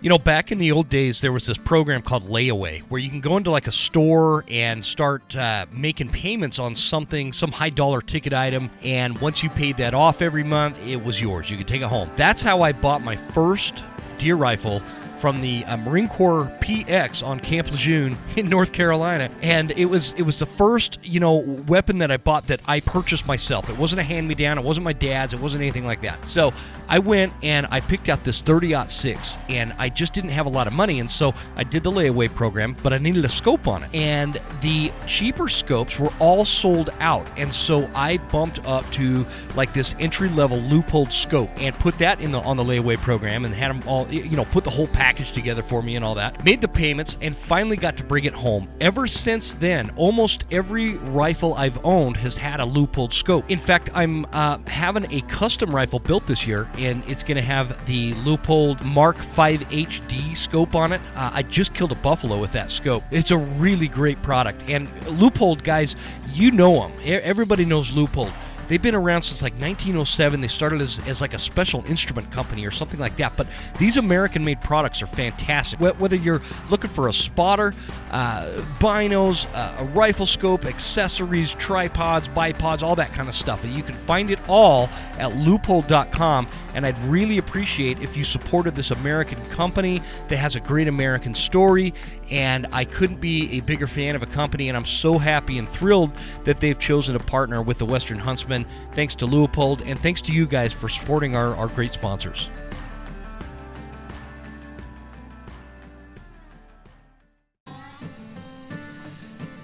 You know, back in the old days, there was this program called Layaway where you can go into like a store and start making payments on something, some high dollar ticket item. And once you paid that off every month, it was yours. You could take it home. That's how I bought my first deer rifle from the Marine Corps PX on Camp Lejeune in North Carolina. And it was the first, weapon that I bought that I purchased myself. It wasn't a hand-me-down. It wasn't my dad's. It wasn't anything like that. So I went and I picked out this 30-06, and I just didn't have a lot of money. And so I did the layaway program, but I needed a scope on it. And the cheaper scopes were all sold out. And so I bumped up to like this entry-level Leupold scope and put that on the layaway program and had them all, put the whole package together for me and all that. Made the payments and finally got to bring it home. Ever since then, almost every rifle I've owned has had a Leupold scope. In fact, I'm having a custom rifle built this year, and it's going to have the Leupold Mark 5 HD scope on it. I just killed a buffalo with that scope. It's a really great product. And Leupold, guys, you know them. Everybody knows Leupold. They've been around since like 1907. They started as like a special instrument company or something like that. But these American-made products are fantastic. Whether you're looking for a spotter, binos, a rifle scope, accessories, tripods, bipods, all that kind of stuff. You can find it all at Leupold.com. And I'd really appreciate if you supported this American company that has a great American story. And I couldn't be a bigger fan of a company. And I'm so happy and thrilled that they've chosen to partner with the Western Huntsman. Thanks to Leupold, and thanks to you guys for supporting our great sponsors.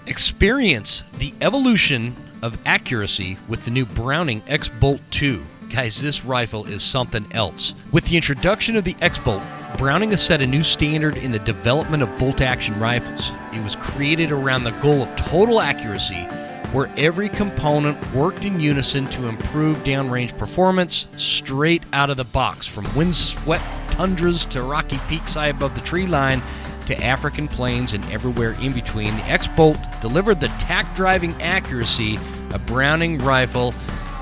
Experience the evolution of accuracy with the new Browning X-Bolt 2. Guys, this rifle is something else. With the introduction of the X-Bolt, Browning has set a new standard in the development of bolt-action rifles. It was created around the goal of total accuracy, where every component worked in unison to improve downrange performance straight out of the box, from windswept tundras to rocky peaks high above the tree line to African plains and everywhere in between. The X-Bolt delivered the tack-driving accuracy a Browning rifle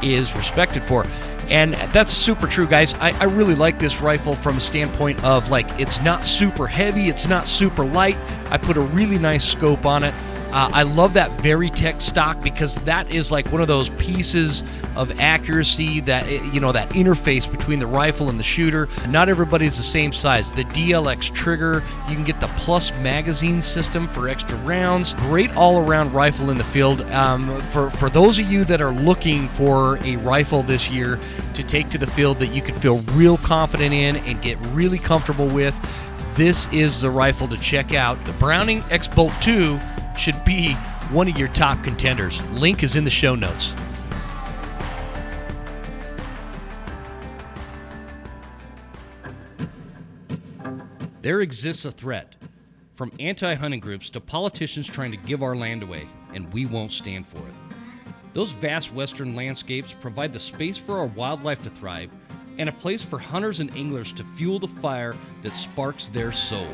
is respected for. And that's super true, guys. I really like this rifle from a standpoint of, like, it's not super heavy, it's not super light. I put a really nice scope on it. I love that Veritech stock because that is like one of those pieces of accuracy that, that interface between the rifle and the shooter. Not everybody's the same size. The DLX trigger, you can get the plus magazine system for extra rounds. Great all-around rifle in the field. For those of you that are looking for a rifle this year to take to the field that you can feel real confident in and get really comfortable with, this is the rifle to check out. The Browning X-Bolt 2 should be one of your top contenders. Link is in the show notes. There exists a threat, from anti-hunting groups to politicians trying to give our land away, and we won't stand for it. Those vast western landscapes provide the space for our wildlife to thrive and a place for hunters and anglers to fuel the fire that sparks their soul.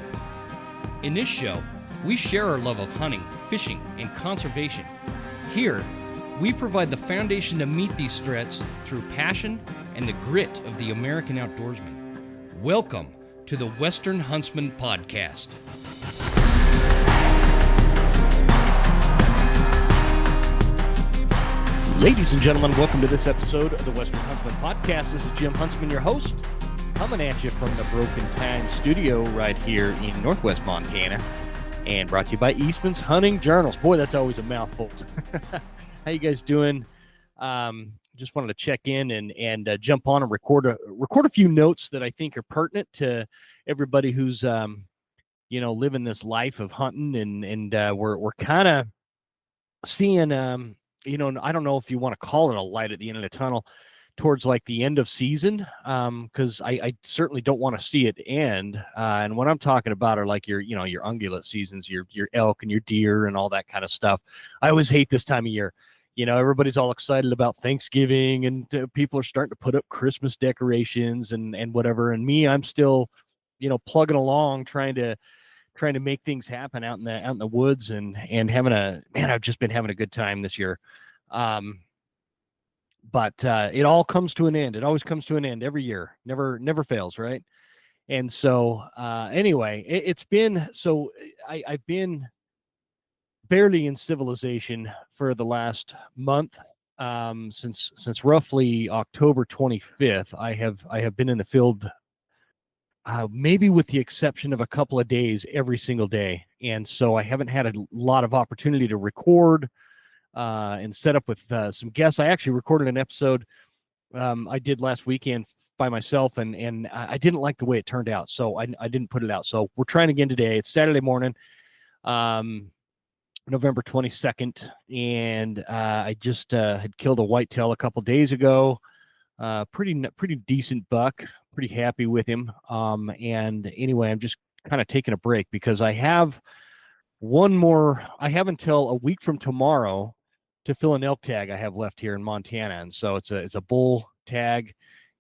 In this show, we share our love of hunting, fishing, and conservation. Here, we provide the foundation to meet these threats through passion and the grit of the American outdoorsman. Welcome to the Western Huntsman Podcast. Ladies and gentlemen, welcome to this episode of the Western Huntsman Podcast. This is Jim Huntsman, your host, coming at you from the Broken Time studio right here in Northwest Montana. And brought to you by Easton's Hunting Journals. Boy, that's always a mouthful. How you guys doing? Just wanted to check in and jump on and record a few notes that I think are pertinent to everybody who's living this life of hunting, and we're kind of seeing I don't know if you want to call it a light at the end of the tunnel towards like the end of season, because I certainly don't want to see it end. And what I'm talking about are like your ungulate seasons, your elk and your deer and all that kind of stuff. I always hate this time of year. Everybody's all excited about Thanksgiving, and people are starting to put up Christmas decorations and whatever. And me, I'm still, plugging along, trying to make things happen out in the woods and I've just been having a good time this year. But it all comes to an end. It always comes to an end every year. Never fails, right? And so, anyway, it's been so I've been barely in civilization for the last month. Since roughly October 25th, I have been in the field, maybe with the exception of a couple of days every single day, and so I haven't had a lot of opportunity to record and set up with some guests. I actually recorded an episode I did last weekend by myself, and I didn't like the way it turned out, so I didn't put it out. So we're trying again today. It's Saturday morning, November 22nd, and I just had killed a whitetail a couple days ago. Pretty decent buck. Pretty happy with him. And anyway, I'm just kind of taking a break because I have one more. I have until a week from tomorrow to fill an elk tag I have left here in Montana, and so it's a bull tag,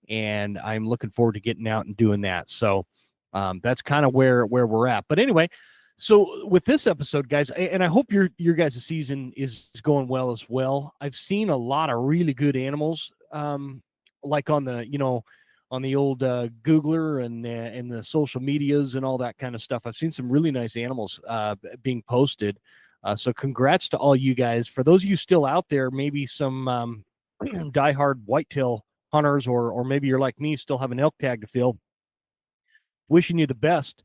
and I'm looking forward to getting out and doing that. So that's kind of where we're at. But anyway, so with this episode, guys, and I hope your guys' season is going well as well. I've seen a lot of really good animals, like on the old Googler and the social medias and all that kind of stuff. I've seen some really nice animals being posted. So congrats to all you guys. For those of you still out there, maybe some diehard whitetail hunters, or maybe you're like me, still have an elk tag to fill. Wishing you the best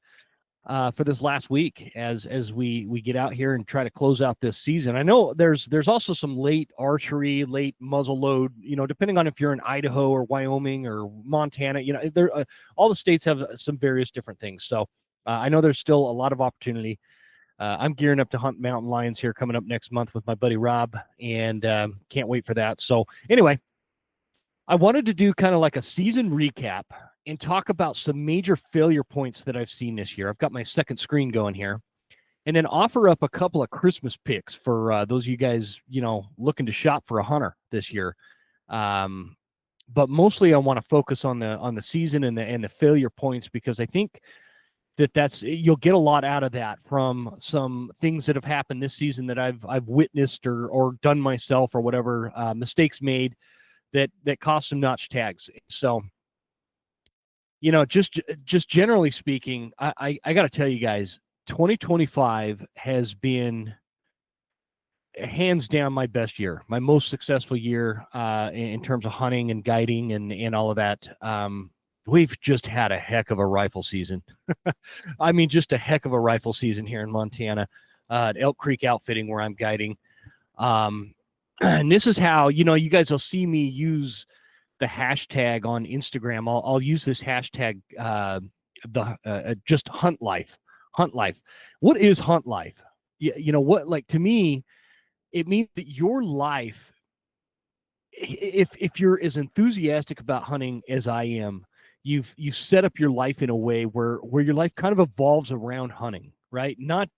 for this last week as we get out here and try to close out this season. I know there's also some late archery, late muzzle load, depending on if you're in Idaho or Wyoming or Montana, there all the states have some various different things. So I know there's still a lot of opportunity. I'm gearing up to hunt mountain lions here coming up next month with my buddy Rob, and can't wait for that. So anyway, I wanted to do kind of like a season recap and talk about some major failure points that I've seen this year. I've got my second screen going here, and then offer up a couple of Christmas picks for those of you guys, looking to shop for a hunter this year. But mostly I want to focus on the season and the failure points, because I think you'll get a lot out of that from some things that have happened this season that I've witnessed or done myself, or whatever, mistakes made that cost some notch tags. So, just generally speaking, I got to tell you guys, 2025 has been hands down my best year, my most successful year in terms of hunting and guiding and all of that. We've just had a heck of a rifle season. I mean, just a heck of a rifle season here in Montana, at Elk Creek Outfitting, where I'm guiding. And this is how, you guys will see me use the hashtag on Instagram. I'll use this hashtag, just hunt life. What is hunt life? What, like, to me, it means that your life, if you're as enthusiastic about hunting as I am, you've set up your life in a way where your life kind of evolves around hunting, right? And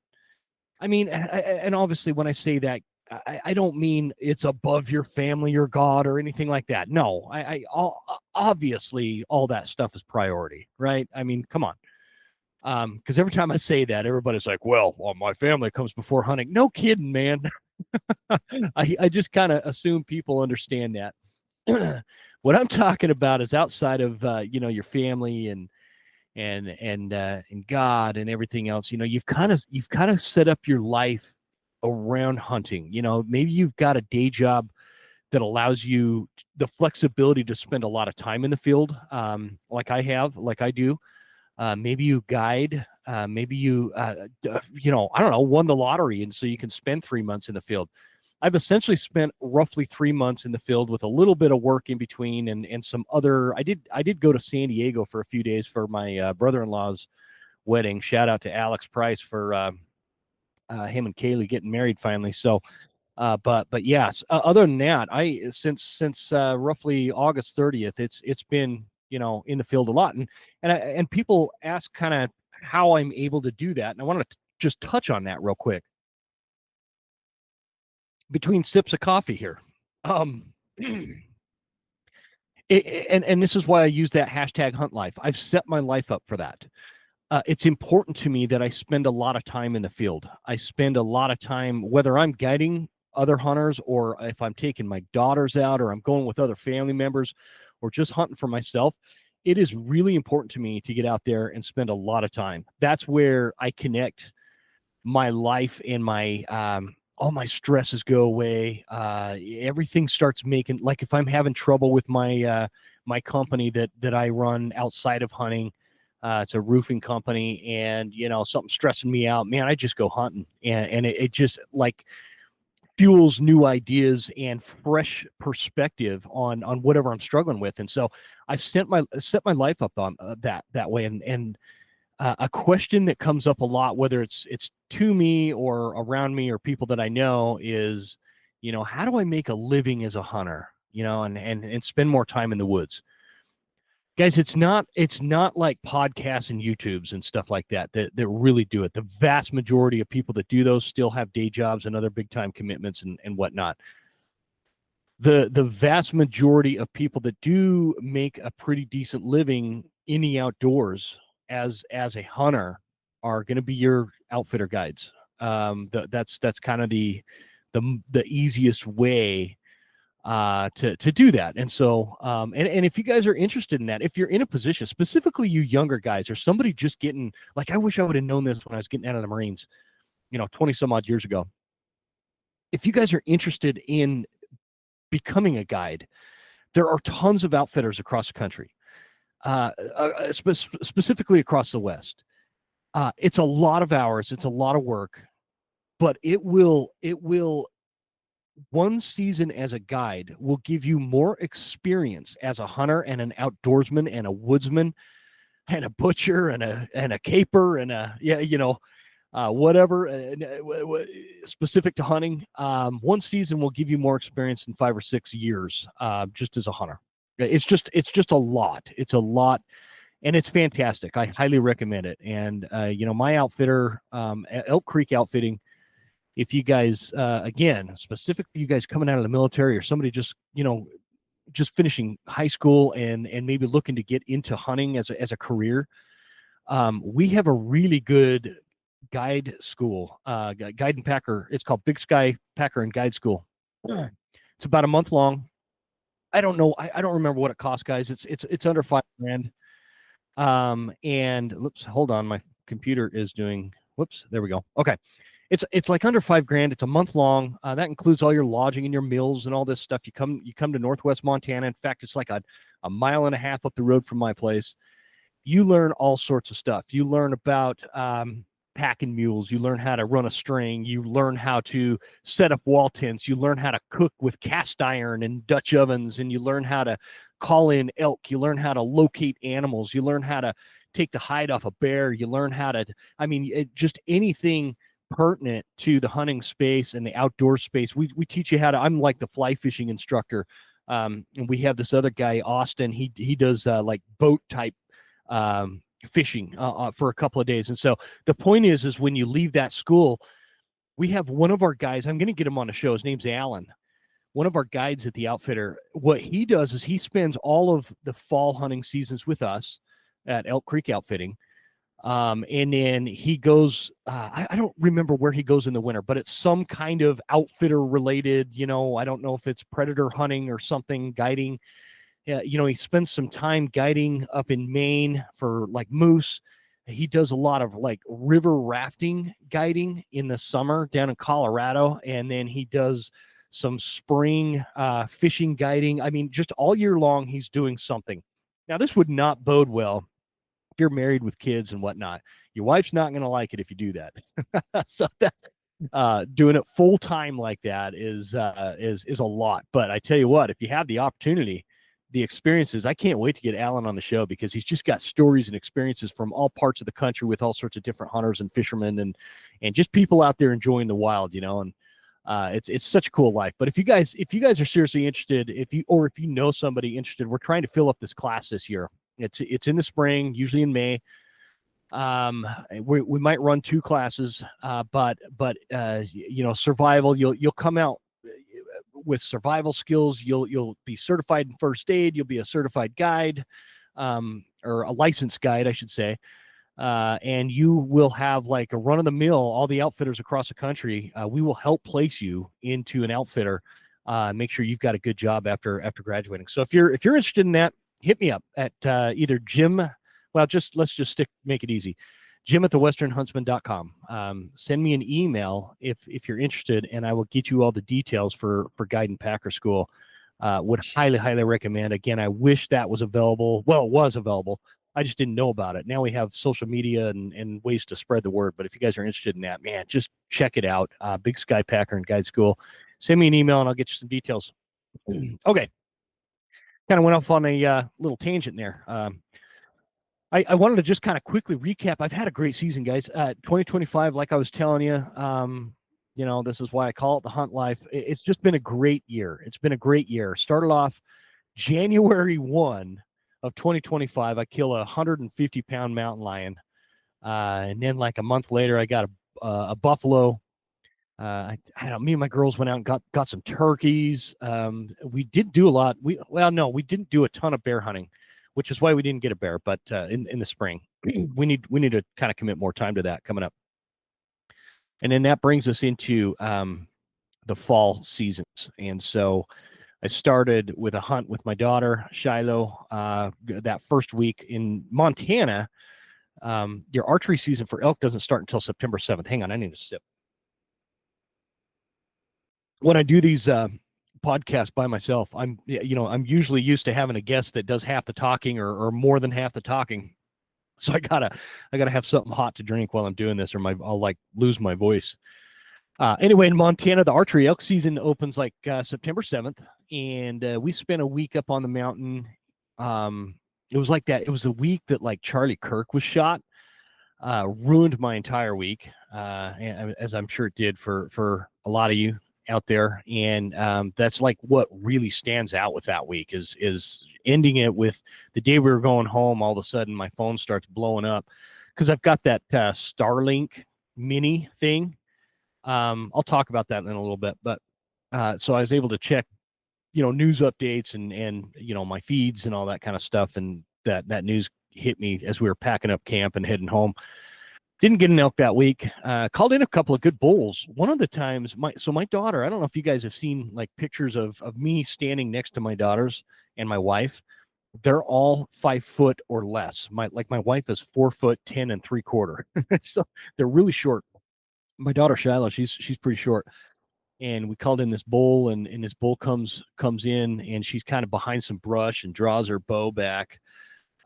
obviously when I say that, I don't mean it's above your family or God or anything like that. No, obviously all that stuff is priority, right? I mean, come on. Because every time I say that, everybody's like, well, my family comes before hunting. No kidding, man. I just kind of assume people understand that. What I'm talking about is outside of your family and God and everything else. You've kind of set up your life around hunting. Maybe you've got a day job that allows you the flexibility to spend a lot of time in the field, like I do. Maybe you guide. Maybe you I don't know, won the lottery, and so you can spend 3 months in the field. I've essentially spent roughly 3 months in the field with a little bit of work in between, and some other. I did go to San Diego for a few days for my brother-in-law's wedding. Shout out to Alex Price for him and Kaylee getting married finally. So, but yes. Other than that, since roughly August 30th, it's been in the field a lot, and people ask kind of how I'm able to do that, and I want to just touch on that real quick. Between sips of coffee here. And this is why I use that hashtag hunt life. I've set my life up for that. It's important to me that I spend a lot of time in the field. I spend a lot of time, whether I'm guiding other hunters, or if I'm taking my daughters out, or I'm going with other family members, or just hunting for myself. it is really important to me to get out there and spend a lot of time. That's where I connect my life and my all my stresses go away. Everything starts making, like, if I'm having trouble with my my company that I run outside of hunting, it's a roofing company, and something's stressing me out, man, I just go hunting, and it just like fuels new ideas and fresh perspective on whatever I'm struggling with. And so I've set my life up on that way. And a question that comes up a lot, whether it's to me or around me or people that I know, is, how do I make a living as a hunter, and spend more time in the woods? Guys, it's not like podcasts and YouTubes and stuff like that really do it. The vast majority of people that do those still have day jobs and other big time commitments and whatnot. The vast majority of people that do make a pretty decent living in the outdoors as a hunter are going to be your outfitter guides. That's kind of the easiest way to do that. And so, and if you guys are interested in that, if you're in a position, specifically you younger guys, or somebody just getting, like, I wish I would have known this when I was getting out of the Marines, 20 some odd years ago. If you guys are interested in becoming a guide, there are tons of outfitters across the country, specifically across the West. It's a lot of hours. It's a lot of work, but it will one season as a guide will give you more experience as a hunter and an outdoorsman and a woodsman and a butcher and a caper and whatever specific to hunting. One season will give you more experience in 5 or 6 years, just as a hunter. It's just a lot. It's a lot, and it's fantastic. I highly recommend it. And my outfitter, Elk Creek Outfitting, if you guys, again, specifically you guys coming out of the military, or somebody just finishing high school and maybe looking to get into hunting as a career, we have a really good guide school, guide and packer. It's called Big Sky Packer and Guide School. It's about a month long. I don't know. I don't remember what it costs, guys. It's under $5,000. And whoops, hold on. My computer is doing, whoops, there we go. Okay. It's like under $5,000. It's a month long. That includes all your lodging and your meals and all this stuff. You come to Northwest Montana. In fact, it's like a mile and a half up the road from my place. You learn all sorts of stuff. You learn about packing mules. You learn how to run a string. You learn how to set up wall tents. You learn how to cook with cast iron and Dutch ovens, and you learn how to call in elk. You learn how to locate animals. You learn how to take the hide off a bear. You learn how to, just anything pertinent to the hunting space and the outdoor space. We teach you how to, I'm like the fly fishing instructor. And we have this other guy, Easton. He does like boat type fishing for a couple of days. And so the point is when you leave that school, we have one of our guys, I'm going to get him on the show. His name's Alan. One of our guides at the outfitter. What he does is he spends all of the fall hunting seasons with us at Elk Creek Outfitting. And then he goes, I don't remember where he goes in the winter, but it's some kind of outfitter related, I don't know if it's predator hunting or something, guiding. He spends some time guiding up in Maine for like moose. He does a lot of like river rafting guiding in the summer down in Colorado. And then he does some spring fishing guiding. Just all year long, he's doing something. Now, this would not bode well if you're married with kids and whatnot. Your wife's not going to like it if you do that. So that doing it full time like that is a lot. But I tell you what, if you have the opportunity, the experiences, I can't wait to get Alan on the show, because he's just got stories and experiences from all parts of the country with all sorts of different hunters and fishermen and just people out there enjoying the wild, and it's such a cool life. But if you guys are seriously interested, if you know somebody interested, we're trying to fill up this class this year. It's in the spring, usually in May. We might run 2 classes, but survival, you'll come out with survival skills. You'll be certified in first aid. You'll be a certified guide, or a licensed guide, I should say. And you will have like a run of the mill, all the outfitters across the country. We will help place you into an outfitter, make sure you've got a good job after graduating. So if you're interested in that, hit me up at either Jim. Well, let's just make it easy. Jim at thewesternhuntsman.com. Send me an email if you're interested, and I will get you all the details for Guide and Packer School. Would highly recommend. Again, I wish that was available. Well, it was available. I just didn't know about it. Now we have social media and ways to spread the word. But if you guys are interested in that, man, just check it out. Big Sky Packer and Guide School. Send me an email and I'll get you some details. Okay. Kind of went off on a little tangent there. I wanted to just kind of quickly recap. I've had a great season, guys. 2025, like I was telling you, this is why I call it the hunt life. It's just been a great year. It's been a great year. Started off January 1 of 2025. I kill a 150-pound mountain lion. And then like a month later, I got a buffalo. I don't know, me and my girls went out and got some turkeys. We did do a lot. We didn't do a ton of bear hunting, which is why we didn't get a bear. But in the spring, we need to kind of commit more time to that coming up. And then that brings us into the fall seasons. And so I started with a hunt with my daughter Shiloh that first week in Montana. Your archery season for elk doesn't start until September 7th. Hang on, I need to sip. When I do these podcasts by myself, I'm usually used to having a guest that does half the talking or more than half the talking. So I gotta have something hot to drink while I'm doing this, or I'll like lose my voice. Anyway, in Montana, the archery elk season opens like September 7th, and we spent a week up on the mountain. It was like that. It was a week that like Charlie Kirk was shot. Ruined my entire week, as I'm sure it did for a lot of you out there. And that's like what really stands out with that week is ending it with the day we were going home. All of a sudden my phone starts blowing up because I've got that Starlink mini thing. I'll talk about that in a little bit, but so I was able to check, news updates and my feeds and all that kind of stuff. And that news hit me as we were packing up camp and heading home. Didn't get an elk that week. Called in a couple of good bulls. One of the times, my daughter, I don't know if you guys have seen like pictures of me standing next to my daughters and my wife. They're all 5 foot or less. My wife is 4'10" 3/4. So they're really short. My daughter Shiloh, she's pretty short. And we called in this bull, and this bull comes in, and she's kind of behind some brush and draws her bow back,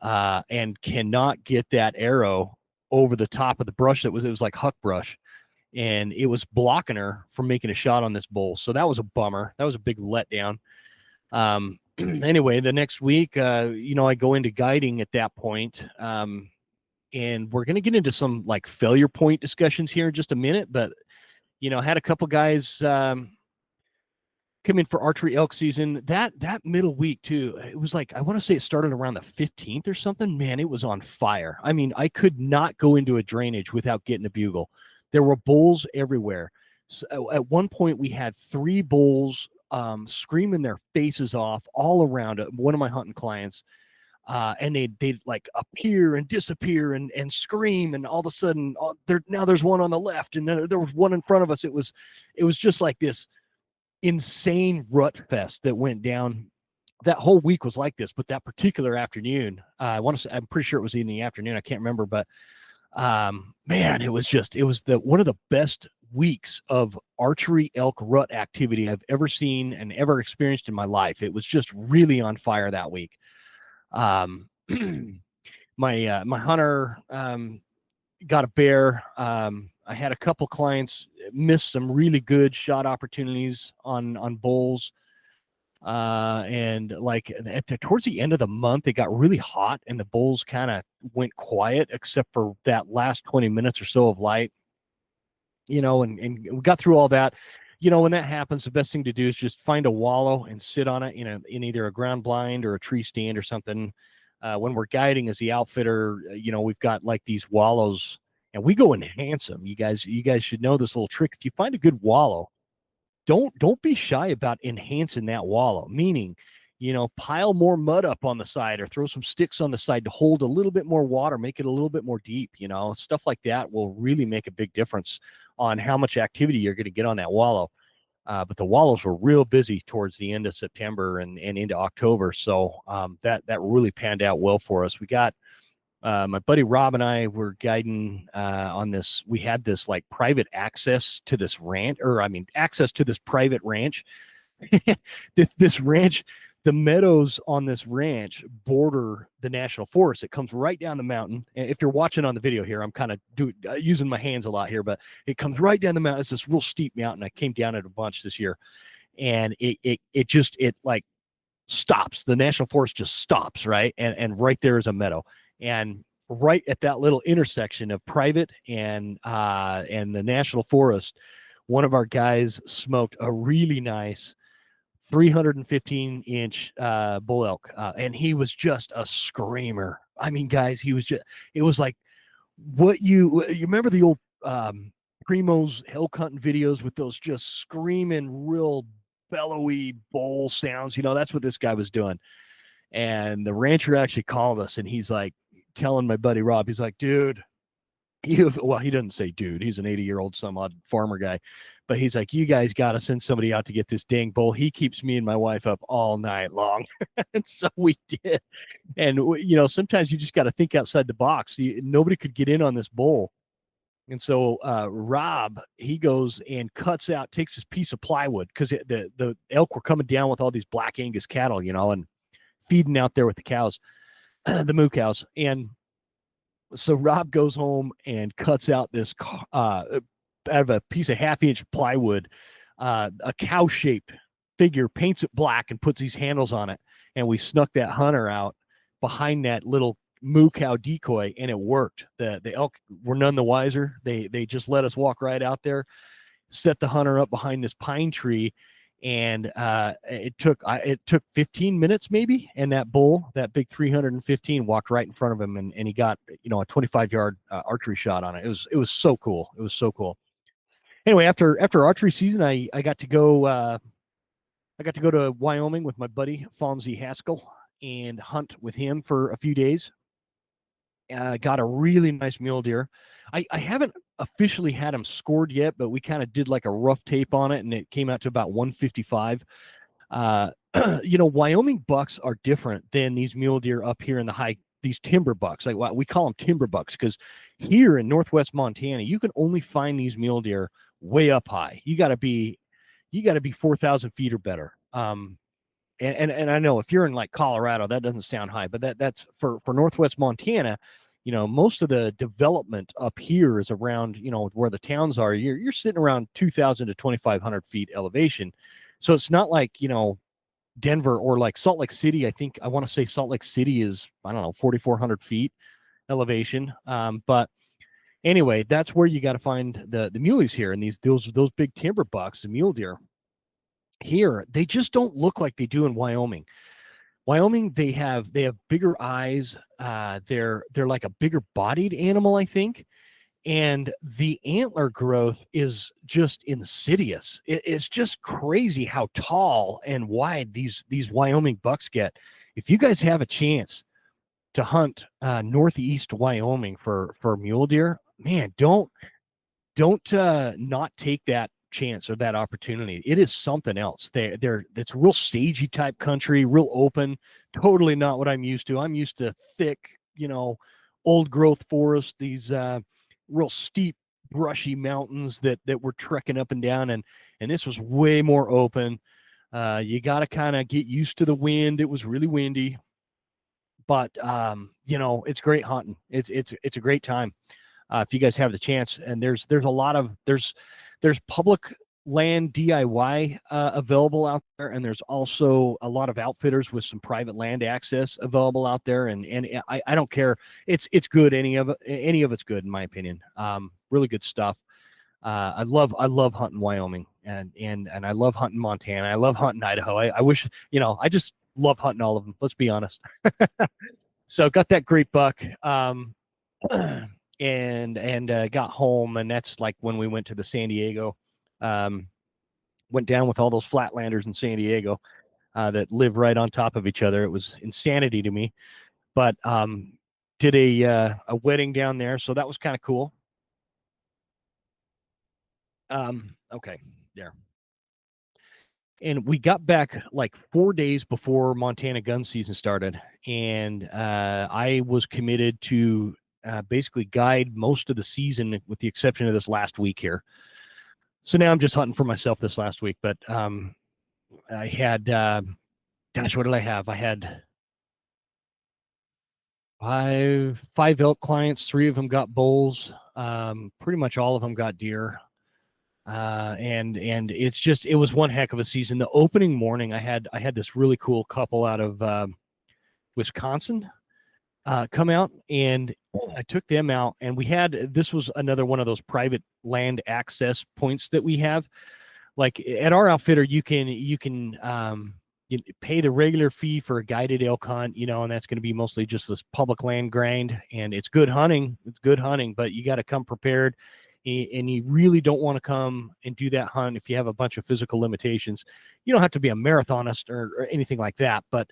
and cannot get that arrow over the top of the brush. It was like huck brush, and it was blocking her from making a shot on this bull. So that was a bummer. That was a big letdown. Anyway, the next week, I go into guiding at that point, and we're going to get into some like failure point discussions here in just a minute. But, I had a couple guys come in for archery elk season that middle week too. It was like, I want to say it started around the 15th or something. Man, it was on fire. I mean, I could not go into a drainage without getting a bugle. There were bulls everywhere. So at one point we had 3 bulls screaming their faces off all around one of my hunting clients. And they'd like appear and disappear and scream. And all of a sudden there's one on the left, and then there was one in front of us. It was just like this insane rut fest that went down. That whole week was like this, but that particular afternoon, I'm pretty sure it was in the afternoon. I can't remember, but man, it was one of the best weeks of archery elk rut activity I've ever seen and ever experienced in my life. It was just really on fire that week. My hunter got a bear. I had a couple clients miss some really good shot opportunities on bulls. And like towards the end of the month, it got really hot and the bulls kind of went quiet, except for that last 20 minutes or so of light, and we got through all that. When that happens, the best thing to do is just find a wallow and sit on it in either a ground blind or a tree stand or something. When we're guiding as the outfitter, we've got like these wallows, and we go enhance them. You guys should know this little trick. If you find a good wallow, don't be shy about enhancing that wallow. Meaning, pile more mud up on the side or throw some sticks on the side to hold a little bit more water, make it a little bit more deep. Stuff like that will really make a big difference on how much activity you're going to get on that wallow. But the wallows were real busy towards the end of September and into October. So that really panned out well for us. We got my buddy Rob and I were guiding on this. We had this like private access to this ranch, or I mean, access to this private ranch. This ranch, the meadows on this ranch border the national forest. It comes right down the mountain. And if you're watching on the video here, I'm kind of using my hands a lot here, but it comes right down the mountain. It's this real steep mountain. I came down it a bunch this year, and it like stops. The national forest just stops, right? And right there is a meadow. And right at that little intersection of private and the national forest, one of our guys smoked a really nice 315-inch bull elk, and he was just a screamer. I mean, guys, he was just. It was like what you remember the old Primo's elk hunting videos with those just screaming, real bellowy bull sounds. That's what this guy was doing. And the rancher actually called us, and he's like telling my buddy Rob, he's like, dude, well, he doesn't say dude. He's an 80-year-old some odd farmer guy, but he's like, you guys got to send somebody out to get this dang bull. He keeps me and my wife up all night long. And so we did. And sometimes you just got to think outside the box. Nobody could get in on this bull. And so Rob, he goes and takes this piece of plywood, because the elk were coming down with all these black Angus cattle, and feeding out there with the cows, the moo cows. And so Rob goes home and cuts out this out of a piece of half-inch plywood, a cow-shaped figure, paints it black, and puts these handles on it. And we snuck that hunter out behind that little moo cow decoy, and it worked. The elk were none the wiser. They just let us walk right out there, set the hunter up behind this pine tree, and it took 15 minutes maybe, and that bull, that big 315, walked right in front of him, and he got a 25-yard archery shot on it. It was so cool. It was so cool. Anyway, after archery season, I got to go to Wyoming with my buddy Fonzie Haskell and hunt with him for a few days. Got a really nice mule deer. I haven't officially had him scored yet, but we kind of did like a rough tape on it, and it came out to about 155. Wyoming bucks are different than these mule deer up here in these timber bucks. Like we call them timber bucks, because here in northwest Montana, you can only find these mule deer way up high. You got to be 4,000 feet or better. And I know if you're in like Colorado, that doesn't sound high, but that's for northwest Montana. Most of the development up here is around, where the towns are. You're sitting around 2,000 to 2,500 feet elevation. So it's not like, Denver or like Salt Lake City. I want to say Salt Lake City is, I don't know, 4,400 feet elevation. But anyway, that's where you got to find the muleys here, and those big timber bucks, the mule deer here, they just don't look like they do in Wyoming. Wyoming, they have bigger eyes. They're like a bigger bodied animal, I think. And the antler growth is just insidious. It's just crazy how tall and wide these Wyoming bucks get. If you guys have a chance to hunt northeast Wyoming for mule deer, man, don't not take that chance or that opportunity. It is something else. It's real sagey type country, real open. Totally not what I'm used to. I'm used to thick, old growth forest. These real steep, brushy mountains that we're trekking up and down, and this was way more open. You got to kind of get used to the wind. It was really windy, but it's great hunting. It's a great time. If you guys have the chance, and there's a lot of there's public land DIY available out there, and there's also a lot of outfitters with some private land access available out there, and I don't care. It's good. Any of it's good in my opinion. Really good stuff. I love hunting Wyoming, and I love hunting Montana. I love hunting Idaho. I wish, I just love hunting all of them. Let's be honest. So got that great buck. And got home, and that's like when we went to the San Diego, went down with all those flatlanders in San Diego that live right on top of each other. It was insanity to me, but did a wedding down there, so that was kind of cool. Okay, there. And we got back like 4 days before Montana gun season started, and I was committed to basically guide most of the season, with the exception of this last week here. So now I'm just hunting for myself this last week. But I had, gosh, what did I have? I had five elk clients. 3 of them got bulls. Pretty much all of them got deer. And it was one heck of a season. The opening morning, I had this really cool couple out of Wisconsin come out, and I took them out, and this was another one of those private land access points that we have. Like at our outfitter, you can you pay the regular fee for a guided elk hunt, and that's going to be mostly just this public land grind, and it's good hunting. It's good hunting, but you got to come prepared. And you really don't want to come and do that hunt if you have a bunch of physical limitations. You don't have to be a marathonist or anything like that, but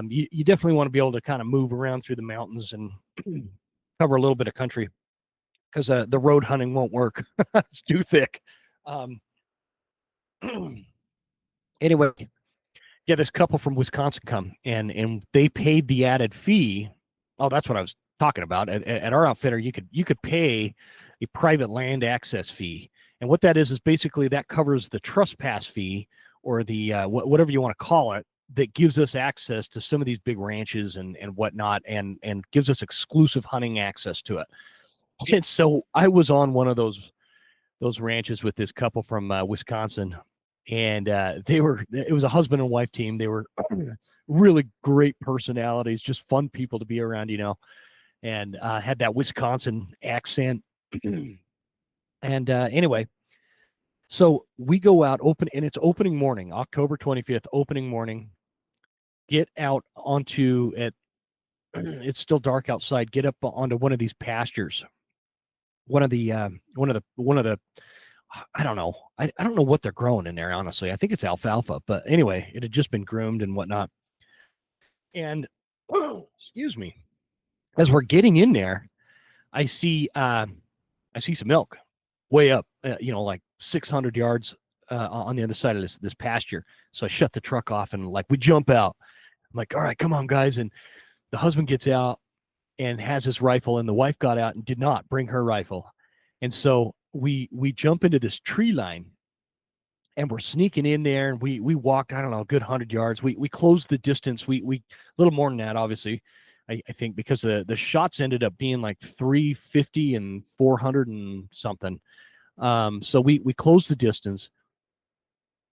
you definitely want to be able to kind of move around through the mountains and cover a little bit of country, because the road hunting won't work. It's too thick. Anyway, yeah, this couple from Wisconsin come, and they paid the added fee. Oh, that's what I was talking about. At our outfitter, you could pay a private land access fee, and what that is basically that covers the trespass fee, or the whatever you want to call it, that gives us access to some of these big ranches and whatnot, and gives us exclusive hunting access to it. And so I was on one of those ranches with this couple from Wisconsin, and it was a husband and wife team. They were really great personalities, just fun people to be around, and had that Wisconsin accent. And anyway, so we go out and it's opening morning, October 25th, opening morning. Get out onto it. It's still dark outside. Get up onto one of these pastures. One of the I don't know. I don't know what they're growing in there, honestly. I think it's alfalfa, but anyway, it had just been groomed and whatnot. And excuse me, as we're getting in there, I see some elk way up, like 600 yards on the other side of this pasture. So I shut the truck off and we jump out. I'm like, all right, come on, guys. And the husband gets out and has his rifle, and the wife got out and did not bring her rifle. And so we jump into this tree line, and we're sneaking in there, and we walked, I don't know, a good 100 yards. We closed the distance. We a little more than that, obviously, I think, because the shots ended up being like 350 and 400 and something. So we closed the distance,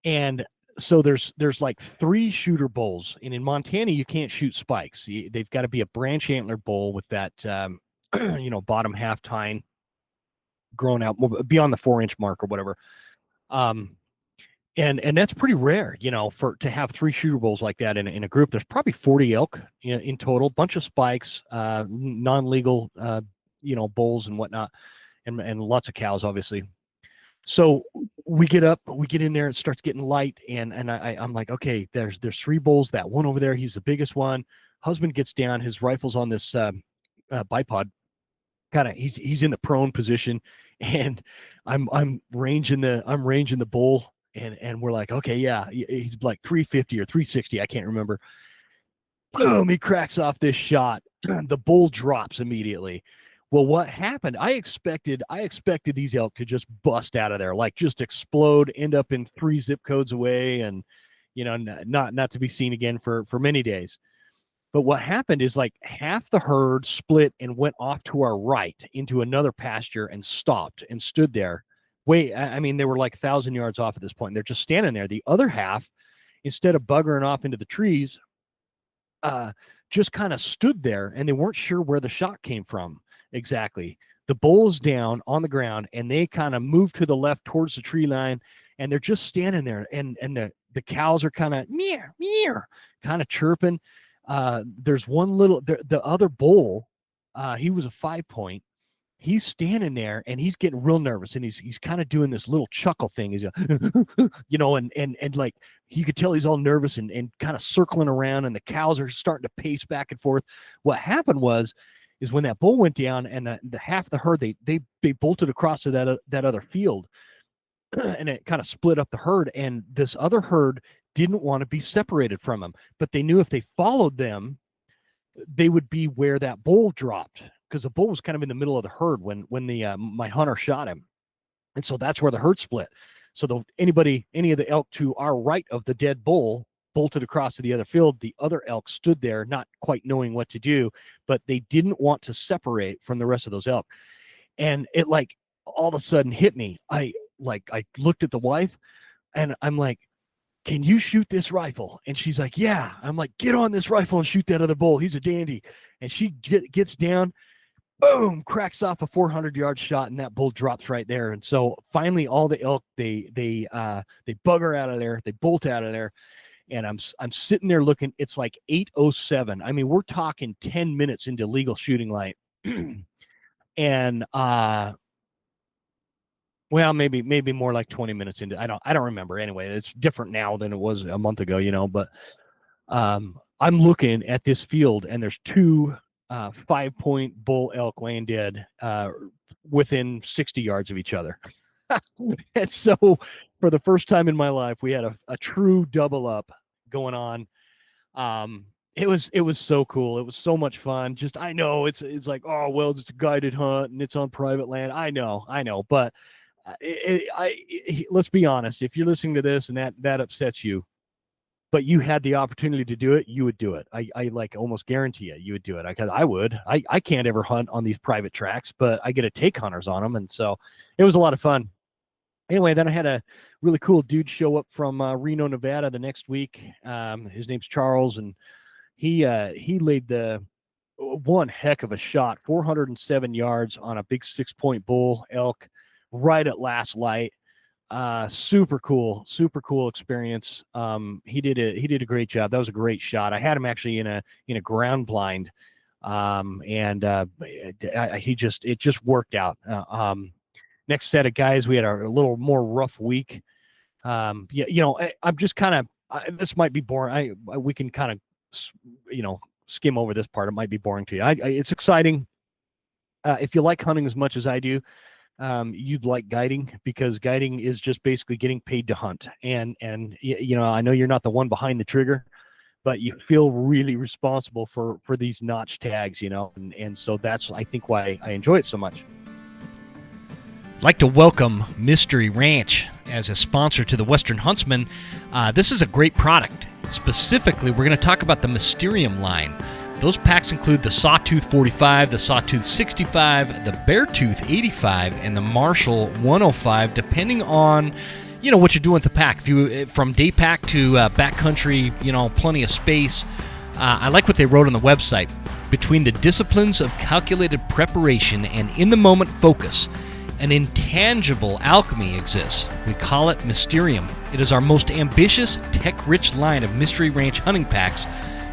and so there's like 3 shooter bulls, and in Montana you can't shoot spikes. They've got to be a branch antler bull with that bottom half tine grown out beyond the 4-inch mark or whatever. And that's pretty rare, to have 3 shooter bulls like that in a group. There's probably 40 elk in total, bunch of spikes, non-legal bulls and whatnot, and lots of cows, obviously. So we get in there, and it starts getting light, and I'm like, okay, there's 3 bulls. That one over there, he's the biggest one. Husband gets down, his rifle's on this bipod, kind of he's in the prone position, and I'm ranging the bull, and we're like, okay, yeah, he's like 350 or 360, I can't remember. Boom, he cracks off this shot. The bull drops immediately. Well, what happened? I expected these elk to just bust out of there, like just explode, end up in 3 zip codes away, and not to be seen again for many days. But what happened is like half the herd split and went off to our right into another pasture and stopped and stood there. I mean, they were like 1,000 yards off at this point. They're just standing there. The other half, instead of buggering off into the trees, just kind of stood there, and they weren't sure where the shot came from exactly. The bull is down on the ground, and they kind of moved to the left towards the tree line, and they're just standing there, and the cows are kind of meow, kind of chirping. There's one the other bull, he was a 5-point. He's standing there, and he's getting real nervous, and he's kind of doing this little chuckle thing. He's and like you could tell he's all nervous and kind of circling around, and the cows are starting to pace back and forth. What happened is when that bull went down, and the half the herd, they bolted across to that other field. and it kind of split up the herd. And this other herd didn't want to be separated from them, but they knew if they followed them, they would be where that bull dropped, because the bull was kind of in the middle of the herd when the my hunter shot him, and so that's where the herd split. So any of the elk to our right of the dead bull bolted across to the other field. The other elk stood there, not quite knowing what to do, but they didn't want to separate from the rest of those elk. And it like all of a sudden hit me. I looked at the wife and I'm like, can you shoot this rifle? And she's like, yeah. I'm like, get on this rifle and shoot that other bull. He's a dandy. And she gets down, boom, cracks off a 400-yard shot, and that bull drops right there. And so finally all the elk, they bugger out of there. They bolt out of there. And I'm sitting there looking. It's like 8:07. I mean, we're talking 10 minutes into legal shooting light. And well, maybe more like 20 minutes into. I don't remember. Anyway, it's different now than it was a month ago, but I'm looking at this field and there's two 5-point bull elk laying dead within 60 yards of each other. And so for the first time in my life, we had a true double up going on. It was so cool. It was so much fun. Just, I know it's like, oh, well, it's a guided hunt and it's on private land. I know, but let's be honest. If you're listening to this and that upsets you, but you had the opportunity to do it, you would do it. I like almost guarantee you would do it. I would. I can't ever hunt on these private tracks, but I get to take hunters on them. And so it was a lot of fun. Anyway, then I had a really cool dude show up from Reno, Nevada the next week. His name's Charles, and he laid the one heck of a shot, 407 yards on a big 6-point bull elk right at last light. Super cool experience. He did a great job. That was a great shot. I had him actually in a ground blind. It just worked out. Next set of guys, we had a little more rough week. I'm just kind of, this might be boring. We can kind of, skim over this part. It might be boring to you. It's exciting. If you like hunting as much as I do, you'd like guiding, because guiding is just basically getting paid to hunt. And I know you're not the one behind the trigger, but you feel really responsible for these notch tags, and so that's, I think, why I enjoy it so much. I'd like to welcome Mystery Ranch as a sponsor to the Western Huntsman. This is a great product. Specifically, we're going to talk about the Mysterium line. Those packs include the Sawtooth 45, the Sawtooth 65, the Beartooth 85, and the Marshall 105, depending on, what you're doing with the pack. If you from day pack to backcountry, plenty of space. I like what they wrote on the website. Between the disciplines of calculated preparation and in-the-moment focus, an intangible alchemy exists. We call it Mysterium. It is our most ambitious, tech-rich line of Mystery Ranch hunting packs,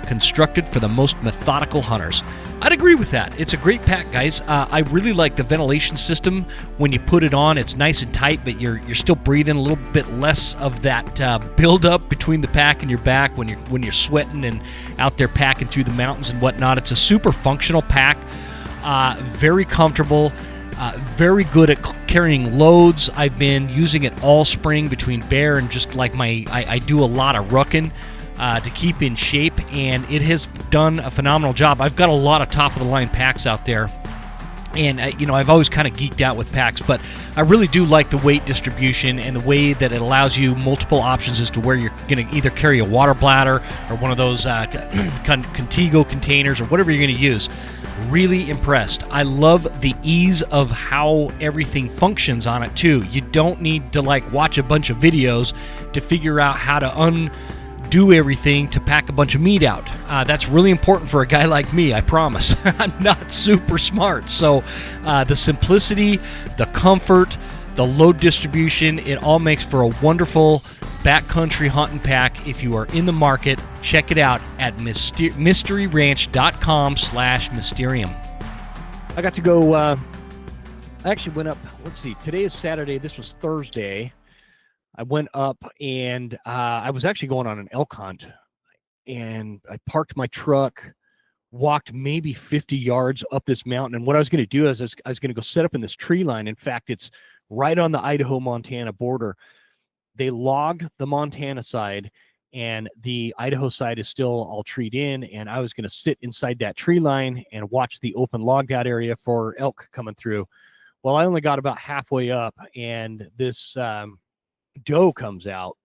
constructed for the most methodical hunters. I'd agree with that. It's a great pack, guys. I really like the ventilation system. When you put it on, it's nice and tight, but you're still breathing a little bit less of that buildup between the pack and your back when you're sweating and out there packing through the mountains and whatnot. It's a super functional pack, very comfortable. Very good at carrying loads. I've been using it all spring between bear and just like I do a lot of rucking to keep in shape, and it has done a phenomenal job. I've got a lot of top-of-the-line packs out there, and I've always kind of geeked out with packs, but I really do like the weight distribution and the way that it allows you multiple options as to where you're going to either carry a water bladder or one of those Contigo containers or whatever you're going to use. Really impressed. I love the ease of how everything functions on it too. You don't need to watch a bunch of videos to figure out how to undo everything to pack a bunch of meat out. That's really important for a guy like me, I promise. I'm not super smart. So the simplicity, the comfort, the load distribution, it all makes for a wonderful backcountry hunting pack. If you are in the market, check it out at mysteryranch.com/mysterium. I got to go, I actually went up, let's see, today is Saturday, this was Thursday. I went up and I was actually going on an elk hunt, and I parked my truck, walked maybe 50 yards up this mountain, and what I was going to do is I was going to go set up in this tree line. In fact, it's right on the Idaho-Montana border. They logged the Montana side, and the Idaho side is still all treed in, and I was going to sit inside that tree line and watch the open logged out area for elk coming through. Well, I only got about halfway up, and this doe comes out,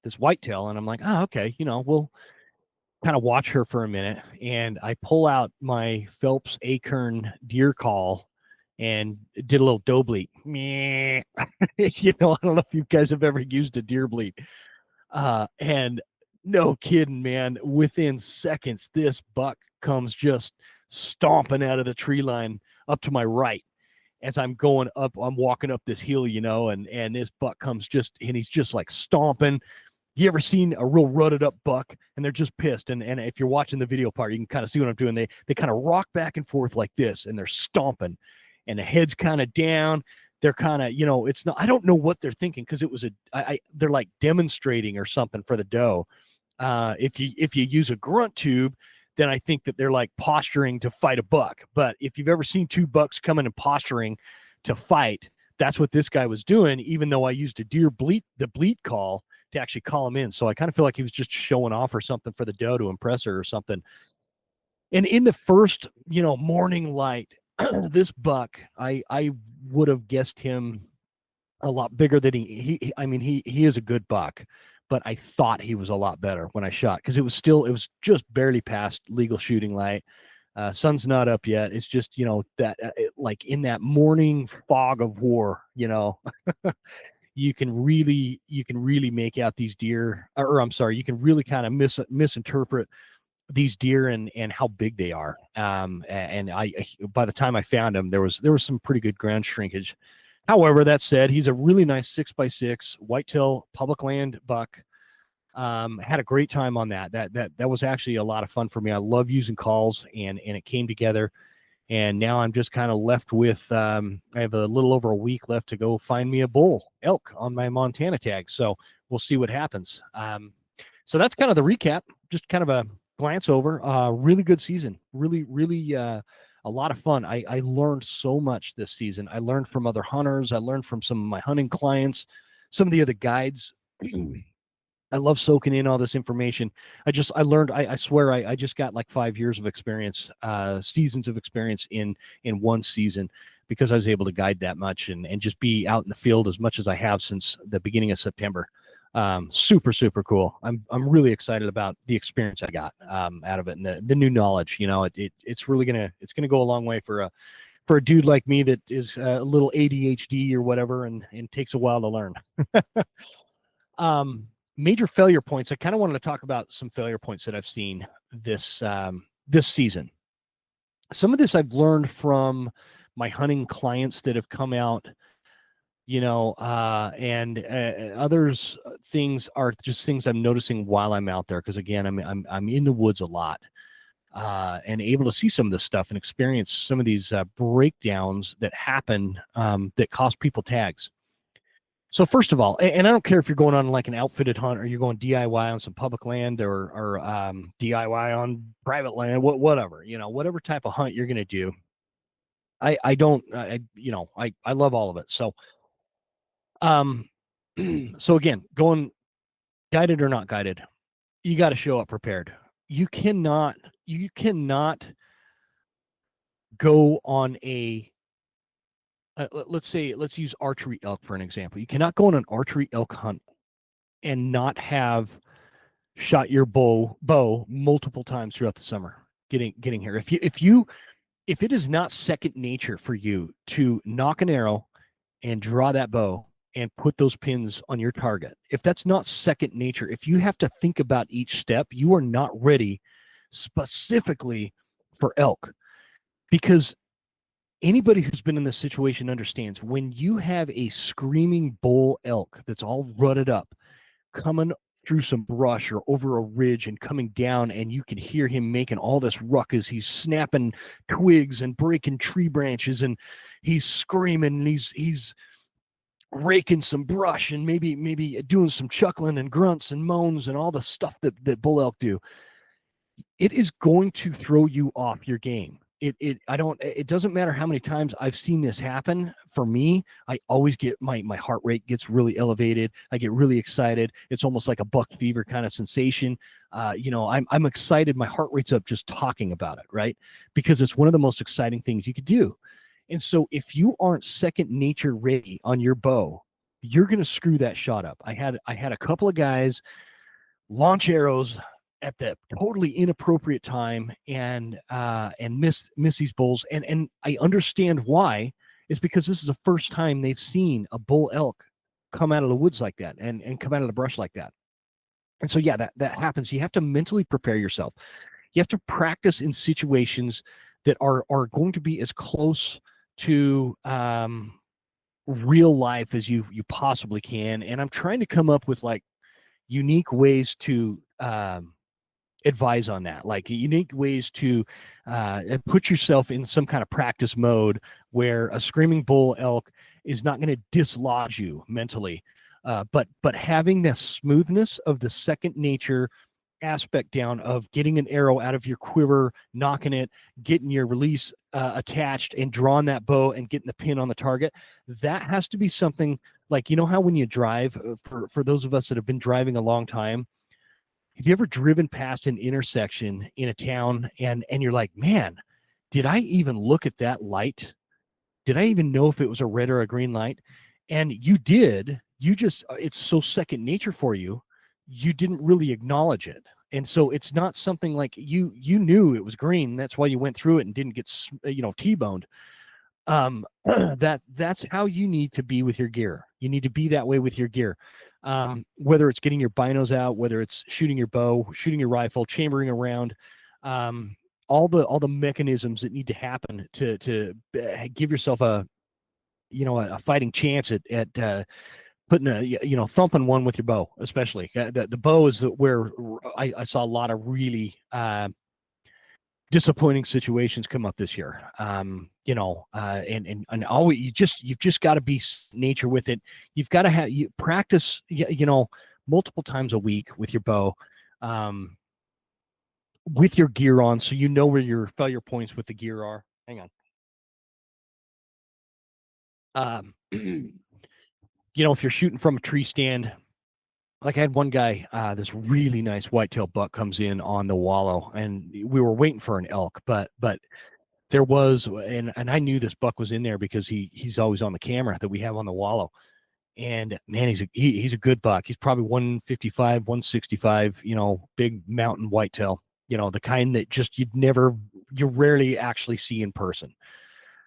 this whitetail, and I'm like, oh, okay, we'll kind of watch her for a minute. And I pull out my Phelps acorn deer call and did a little doe bleat. I don't know if you guys have ever used a deer bleat. And no kidding, man, within seconds, this buck comes just stomping out of the tree line up to my right. As I'm going up, I'm walking up this hill, and this buck comes and he's just like stomping. You ever seen a real rutted up buck and they're just pissed? And if you're watching the video part, you can kind of see what I'm doing. They kind of rock back and forth like this, and they're stomping, and the head's kind of down. They're kind of, it's not, I don't know what they're thinking, because it was they're like demonstrating or something for the doe. If you use a grunt tube, then I think that they're like posturing to fight a buck. But if you've ever seen two bucks coming and posturing to fight, that's what this guy was doing, even though I used the bleat call to actually call him in. So I kind of feel like he was just showing off or something for the doe to impress her or something. And in the first, morning light, this buck, I would have guessed him a lot bigger than he is a good buck, but I thought he was a lot better when I shot, because it was just barely past legal shooting light. Sun's not up yet. It's just, like in that morning fog of war, you can really make out these deer, or I'm sorry, you can really kind of misinterpret these deer and how big they are. And I, by the time I found him, there was some pretty good ground shrinkage. However, that said, he's a really nice 6x6 whitetail public land buck. Had a great time on that. That was actually a lot of fun for me. I love using calls, and it came together. And now I'm just kind of left with, I have a little over a week left to go find me a bull elk on my Montana tag. So we'll see what happens. So that's kind of the recap, just kind of a glance over. Really good season. Really, a lot of fun. I learned so much this season. I learned from other hunters. I learned from some of my hunting clients, some of the other guides. I love soaking in all this information. I learned, I swear, I just got like 5 years of experience, seasons of experience in one season, because I was able to guide that much and just be out in the field as much as I have since the beginning of September. Super, super cool. I'm really excited about the experience I got out of it, and the new knowledge. It's really it's gonna go a long way for a dude like me that is a little ADHD or whatever, and takes a while to learn. Major failure points. I kind of wanted to talk about some failure points that I've seen this season. Some of this I've learned from my hunting clients that have come out, and others things are just things I'm noticing while I'm out there. Because again, I'm in the woods a lot, and able to see some of this stuff and experience some of these breakdowns that happen that cost people tags. So first of all, and I don't care if you're going on like an outfitted hunt, or you're going DIY on some public land, or DIY on private land, whatever, whatever type of hunt you're going to do. I love all of it. So, so again, going guided or not guided, you got to show up prepared. You cannot go on let's use archery elk for an example. You cannot go on an archery elk hunt and not have shot your bow multiple times throughout the summer getting here. If it is not second nature for you to knock an arrow and draw that bow and put those pins on your target, if that's not second nature, if you have to think about each step, you are not ready specifically for elk. Because anybody who's been in this situation understands, when you have a screaming bull elk that's all rutted up, coming through some brush or over a ridge and coming down, and you can hear him making all this ruckus. He's snapping twigs and breaking tree branches, and he's screaming, and he's raking some brush, and maybe doing some chuckling and grunts and moans and all the stuff that bull elk do. It is going to throw you off your game. It doesn't matter how many times I've seen this happen. For me, I always get my heart rate gets really elevated. I get really excited. It's almost like a buck fever kind of sensation. I'm excited. My heart rate's up just talking about it, right? Because it's one of the most exciting things you could do. And so if you aren't second nature ready on your bow, you're going to screw that shot up. I had a couple of guys launch arrows at the totally inappropriate time and miss these bulls. And I understand why. It's because this is the first time they've seen a bull elk come out of the woods like that and come out of the brush like that. And so, yeah, that happens. You have to mentally prepare yourself. You have to practice in situations that are going to be as close to real life as you possibly can. And I'm trying to come up with like unique ways to advise on that, like unique ways to put yourself in some kind of practice mode where a screaming bull elk is not going to dislodge you mentally, but having the smoothness of the second nature aspect down of getting an arrow out of your quiver, knocking it, getting your release attached and drawing that bow and getting the pin on the target. That has to be something like, how when you drive, for those of us that have been driving a long time, have you ever driven past an intersection in a town and you're like, man, did I even look at that light? Did I even know if it was a red or a green light? And you did. You just, it's so second nature for you. You didn't really acknowledge it. And so it's not something like you knew it was green. That's why you went through it and didn't get, T-boned. That's how you need to be with your gear. You need to be that way with your gear. Whether it's getting your binos out, whether it's shooting your bow, shooting your rifle, chambering around, all the mechanisms that need to happen to give yourself a fighting chance at putting thumping one with your bow, especially the bow is where I saw a lot of really disappointing situations come up this year. And always you've just got to be nature with it. You've got to you practice, multiple times a week with your bow, with your gear on, so you know where your failure points with the gear are. Hang on. If you're shooting from a tree stand, like I had one guy, this really nice whitetail buck comes in on the wallow, and we were waiting for an elk, but there was, and I knew this buck was in there because he's always on the camera that we have on the wallow. And man, he's a good buck. He's probably 155, 165, big mountain whitetail, the kind that just you rarely actually see in person.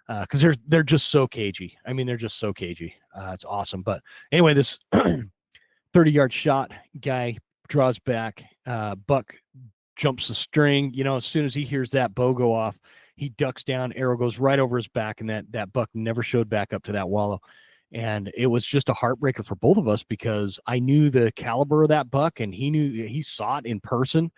Because they're just so cagey. I mean, they're just so cagey. It's awesome. But anyway, this 30-yard shot guy draws back, buck jumps the string. As soon as he hears that bow go off, he ducks down, arrow goes right over his back, and that buck never showed back up to that wallow. And it was just a heartbreaker for both of us because I knew the caliber of that buck, and he saw it in person.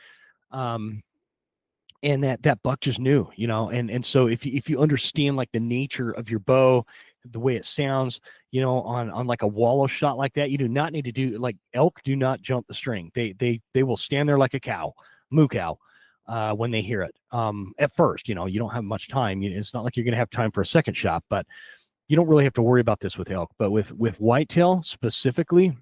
And that buck just knew, and so if you understand like the nature of your bow, the way it sounds, on like a wallow shot like that, you do not need to do, like, elk do not jump the string. They will stand there like a moo cow, when they hear it. At first, you don't have much time. It's not like you're going to have time for a second shot, but you don't really have to worry about this with elk. But with whitetail specifically,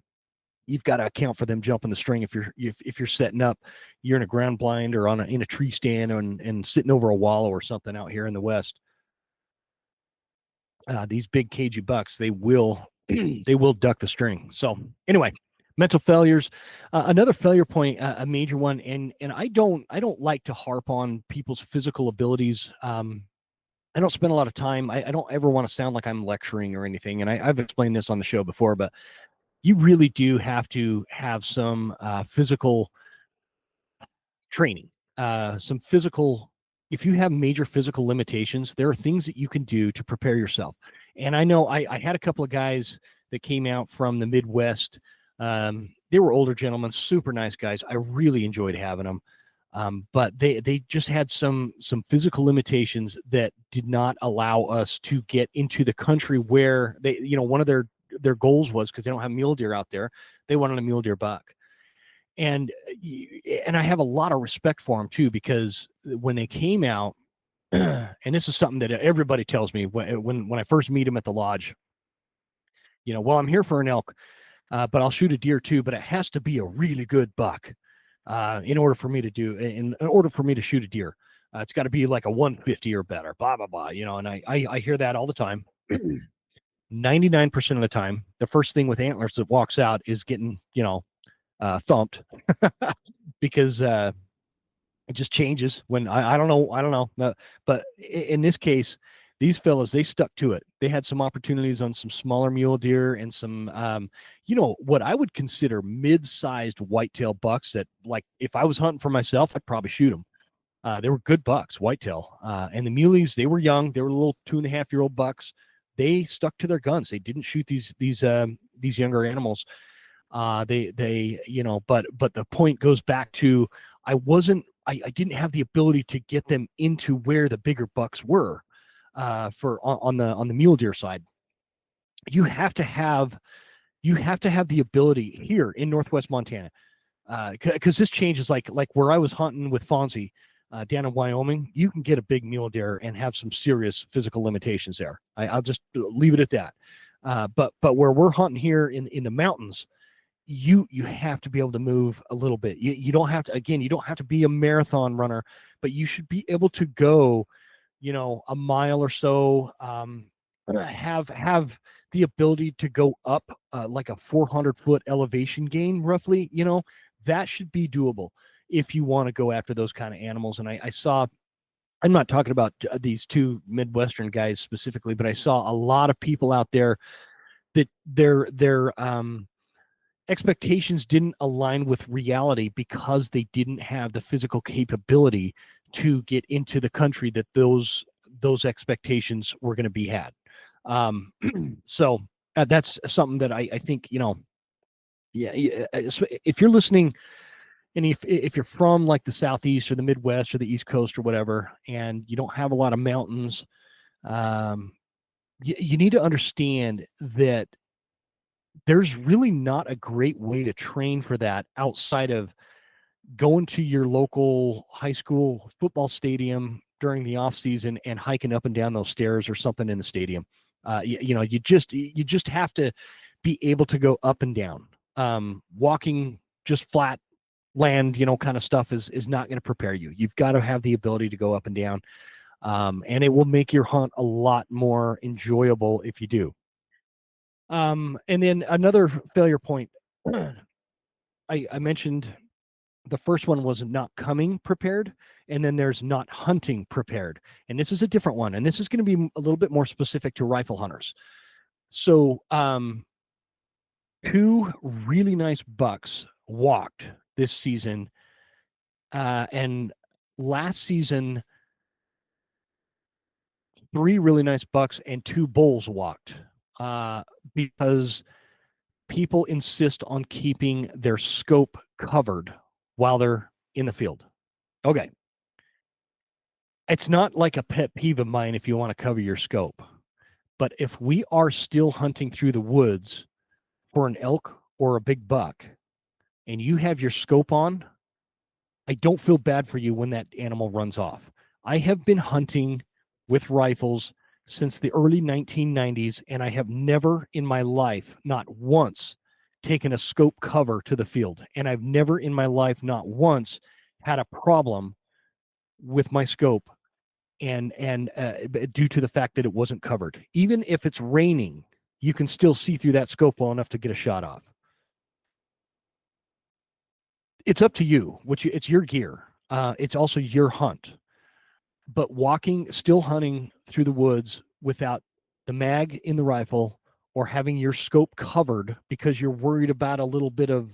you've got to account for them jumping the string. If you're setting up, you're in a ground blind or in a tree stand and sitting over a wallow or something out here in the West. These big cagey bucks, they will duck the string. So anyway, mental failures, another failure point, a major one. And I don't like to harp on people's physical abilities. I don't spend a lot of time. I don't ever want to sound like I'm lecturing or anything. And I've explained this on the show before, but you really do have to have some physical training, if you have major physical limitations, there are things that you can do to prepare yourself. And I know I had a couple of guys that came out from the Midwest. They were older gentlemen, super nice guys. I really enjoyed having them. But they just had some physical limitations that did not allow us to get into the country where they, one of their goals was, because they don't have mule deer out there, they wanted a mule deer buck. And I have a lot of respect for them too, because when they came out, and this is something that everybody tells me when I first meet them at the lodge. Well, I'm here for an elk, but I'll shoot a deer too, but it has to be a really good buck in order for me to shoot a deer. It's got to be like a 150 or better, blah, blah, blah, and I hear that all the time. 99% of the time, the first thing with antlers that walks out is getting, thumped because it just changes when I don't know. But in this case, these fellas, they stuck to it. They had some opportunities on some smaller mule deer and some, what I would consider mid-sized whitetail bucks that, like, if I was hunting for myself, I'd probably shoot them. They were good bucks, whitetail. And the muleys, they were young. They were little 2.5-year-old bucks. They stuck to their guns. They didn't shoot these younger animals. But the point goes back to I didn't have the ability to get them into where the bigger bucks were on the mule deer side. You have to have the ability here in Northwest Montana, because this changes like where I was hunting with Fonzie down in Wyoming. You can get a big mule deer and have some serious physical limitations there. I'll just leave it at that. But where we're hunting here in the mountains, you have to be able to move a little bit. You don't have to be a marathon runner, but you should be able to go, a mile or so, have the ability to go up like a 400-foot elevation gain roughly. That should be doable if you want to go after those kind of animals. And I saw, I'm not talking about these two Midwestern guys specifically, but I saw a lot of people out there that their expectations didn't align with reality because they didn't have the physical capability to get into the country that those expectations were going to be had. So that's something that I think, if you're listening and if you're from like the Southeast or the Midwest or the East Coast or whatever, and you don't have a lot of mountains, you need to understand that there's really not a great way to train for that outside of going to your local high school football stadium during the off season and hiking up and down those stairs or something in the stadium. You just have to be able to go up and down. Walking just flat land, kind of stuff is not going to prepare you. You've got to have the ability to go up and down. And it will make your hunt a lot more enjoyable if you do. And then another failure point, I mentioned the first one was not coming prepared, and then there's not hunting prepared. And this is a different one, and this is going to be a little bit more specific to rifle hunters. So two really nice bucks walked this season, and last season 3 really nice bucks and 2 bulls walked because people insist on keeping their scope covered while they're in the field. Okay. It's not like a pet peeve of mine if you want to cover your scope, but if we are still hunting through the woods for an elk or a big buck and you have your scope on, I don't feel bad for you when that animal runs off. I have been hunting with rifles since the early 1990s, and I have never in my life, not once, taken a scope cover to the field. And I've never in my life, not once, had a problem with my scope and due to the fact that it wasn't covered. Even if it's raining, you can still see through that scope well enough to get a shot off. It's up to you. It's your gear. It's also your hunt. But still hunting through the woods without the mag in the rifle or having your scope covered because you're worried about a little bit of,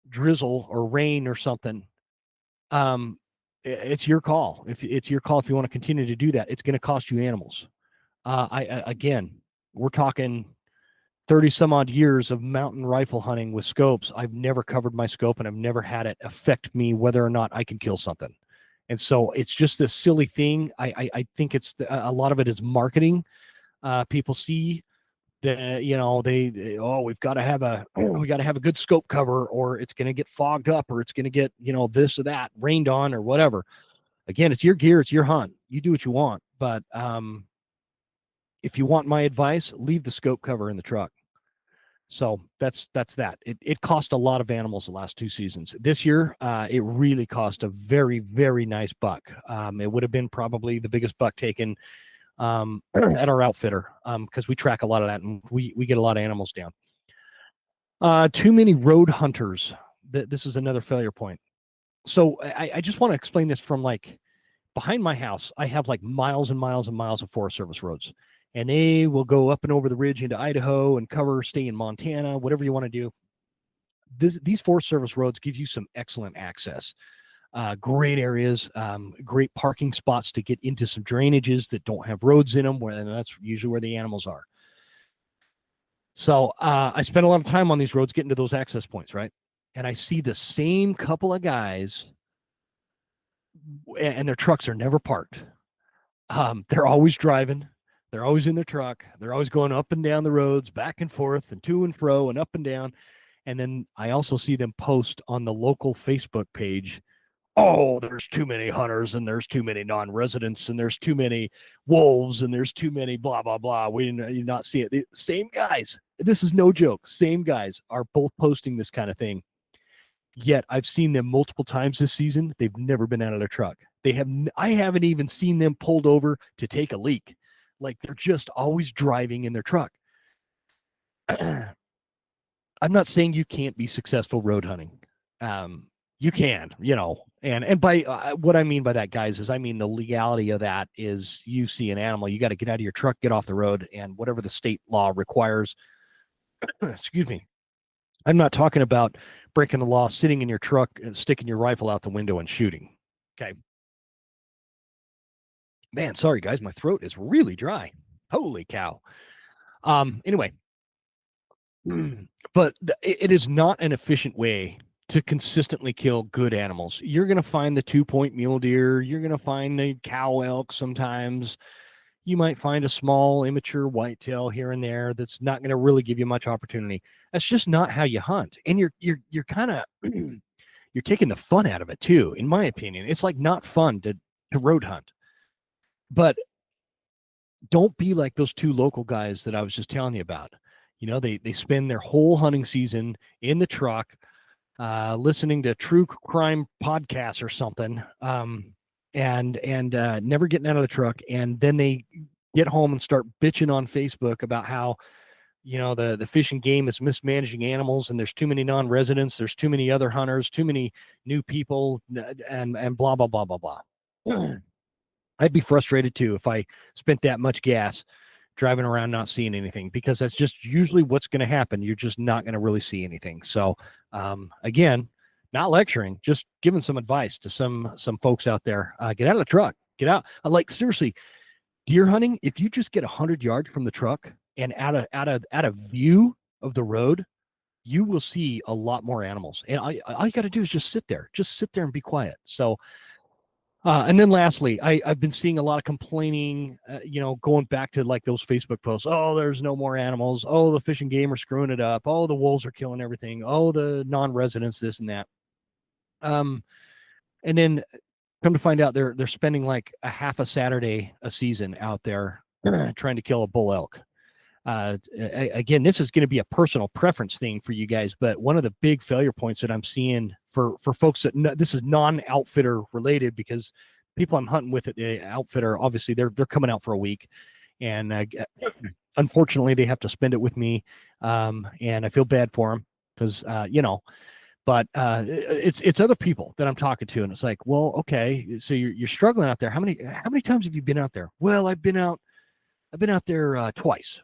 drizzle or rain or something, it's your call. If you want to continue to do that, it's going to cost you animals. Again, we're talking 30 some odd years of mountain rifle hunting with scopes. I've never covered my scope and I've never had it affect me whether or not I can kill something. And so it's just this silly thing. I think a lot of it is marketing. People see that, we've got to have a good scope cover or it's going to get fogged up or it's going to get, this or that rained on or whatever. Again, it's your gear, it's your hunt. You do what you want. But if you want my advice, leave the scope cover in the truck. So that's that. It cost a lot of animals the last 2 seasons. This year, it really cost a very, very nice buck. It would have been probably the biggest buck taken at our outfitter, because we track a lot of that and we get a lot of animals down. Too many road hunters. This is another failure point. So I just want to explain this from like behind my house. I have like miles and miles and miles of Forest Service roads, and they will go up and over the ridge into Idaho and stay in Montana, whatever you want to do. These Forest Service roads give you some excellent access. Great areas, great parking spots to get into some drainages that don't have roads in them, and that's usually where the animals are. So I spend a lot of time on these roads getting to those access points, right? And I see the same couple of guys, and their trucks are never parked. They're always driving. They're always in their truck. They're always going up and down the roads, back and forth and to and fro and up and down. And then I also see them post on the local Facebook page, oh, there's too many hunters and there's too many non-residents and there's too many wolves and there's too many blah, blah, blah. We did not see it. The same guys, this is no joke, same guys are both posting this kind of thing. Yet I've seen them multiple times this season. They've never been out of their truck. I haven't even seen them pulled over to take a leak. Like they're just always driving in their truck. I'm not saying you can't be successful road hunting. You can, and by what I mean by that, guys, is I mean the legality of that is you see an animal, you got to get out of your truck, get off the road, and whatever the state law requires. Excuse me. I'm not talking about breaking the law, sitting in your truck and sticking your rifle out the window and shooting. Okay. Man, sorry guys, my throat is really dry. Holy cow. Anyway, but it is not an efficient way to consistently kill good animals. You're going to find the 2-point mule deer. You're going to find the cow elk sometimes. You might find a small immature whitetail here and there that's not going to really give you much opportunity. That's just not how you hunt. And you're kind of you're taking the fun out of it too, in my opinion. It's like not fun to road hunt. But don't be like those 2 local guys that I was just telling you about. They spend their whole hunting season in the truck, listening to true crime podcasts or something, and never getting out of the truck. And then they get home and start bitching on Facebook about how, the Fish and Game is mismanaging animals and there's too many non-residents, there's too many other hunters, too many new people, and blah, blah, blah, blah, blah. I'd be frustrated too if I spent that much gas driving around not seeing anything, because that's just usually what's going to happen. You're just not going to really see anything. So again, not lecturing, just giving some advice to some folks out there. Get out of the truck, get out. Like seriously, deer hunting, if you just get 100 yards from the truck and out of view of the road, you will see a lot more animals. And all you got to do is just sit there and be quiet. So and then lastly, I've been seeing a lot of complaining, going back to like those Facebook posts. Oh, there's no more animals. Oh, the Fish and Game are screwing it up. Oh, the wolves are killing everything. Oh, the non-residents, this and that. And then come to find out they're spending like a half a Saturday a season out there trying to kill a bull elk. Again, this is going to be a personal preference thing for you guys, but one of the big failure points that I'm seeing for folks that this is non-outfitter related, because people I'm hunting with at the outfitter, obviously they're coming out for a week, and unfortunately they have to spend it with me, and I feel bad for them because but it's other people that I'm talking to, and it's like, well, okay, so you're struggling out there. How many times have you been out there? Well, I've been out there twice.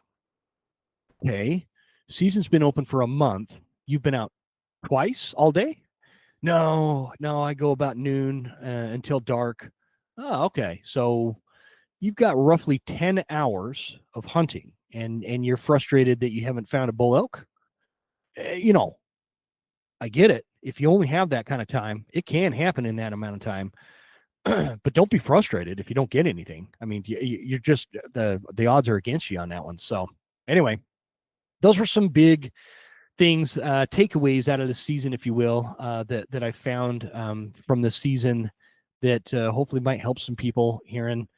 Okay, season's been open for a month. You've been out twice all day? No, I go about noon until dark. Oh, okay. So you've got roughly 10 hours of hunting, and you're frustrated that you haven't found a bull elk. I get it. If you only have that kind of time, it can happen in that amount of time. But don't be frustrated if you don't get anything. I mean, you're just the odds are against you on that one. So anyway, those were some big things, takeaways out of the season, if you will, that I found from the season that hopefully might help some people hearing.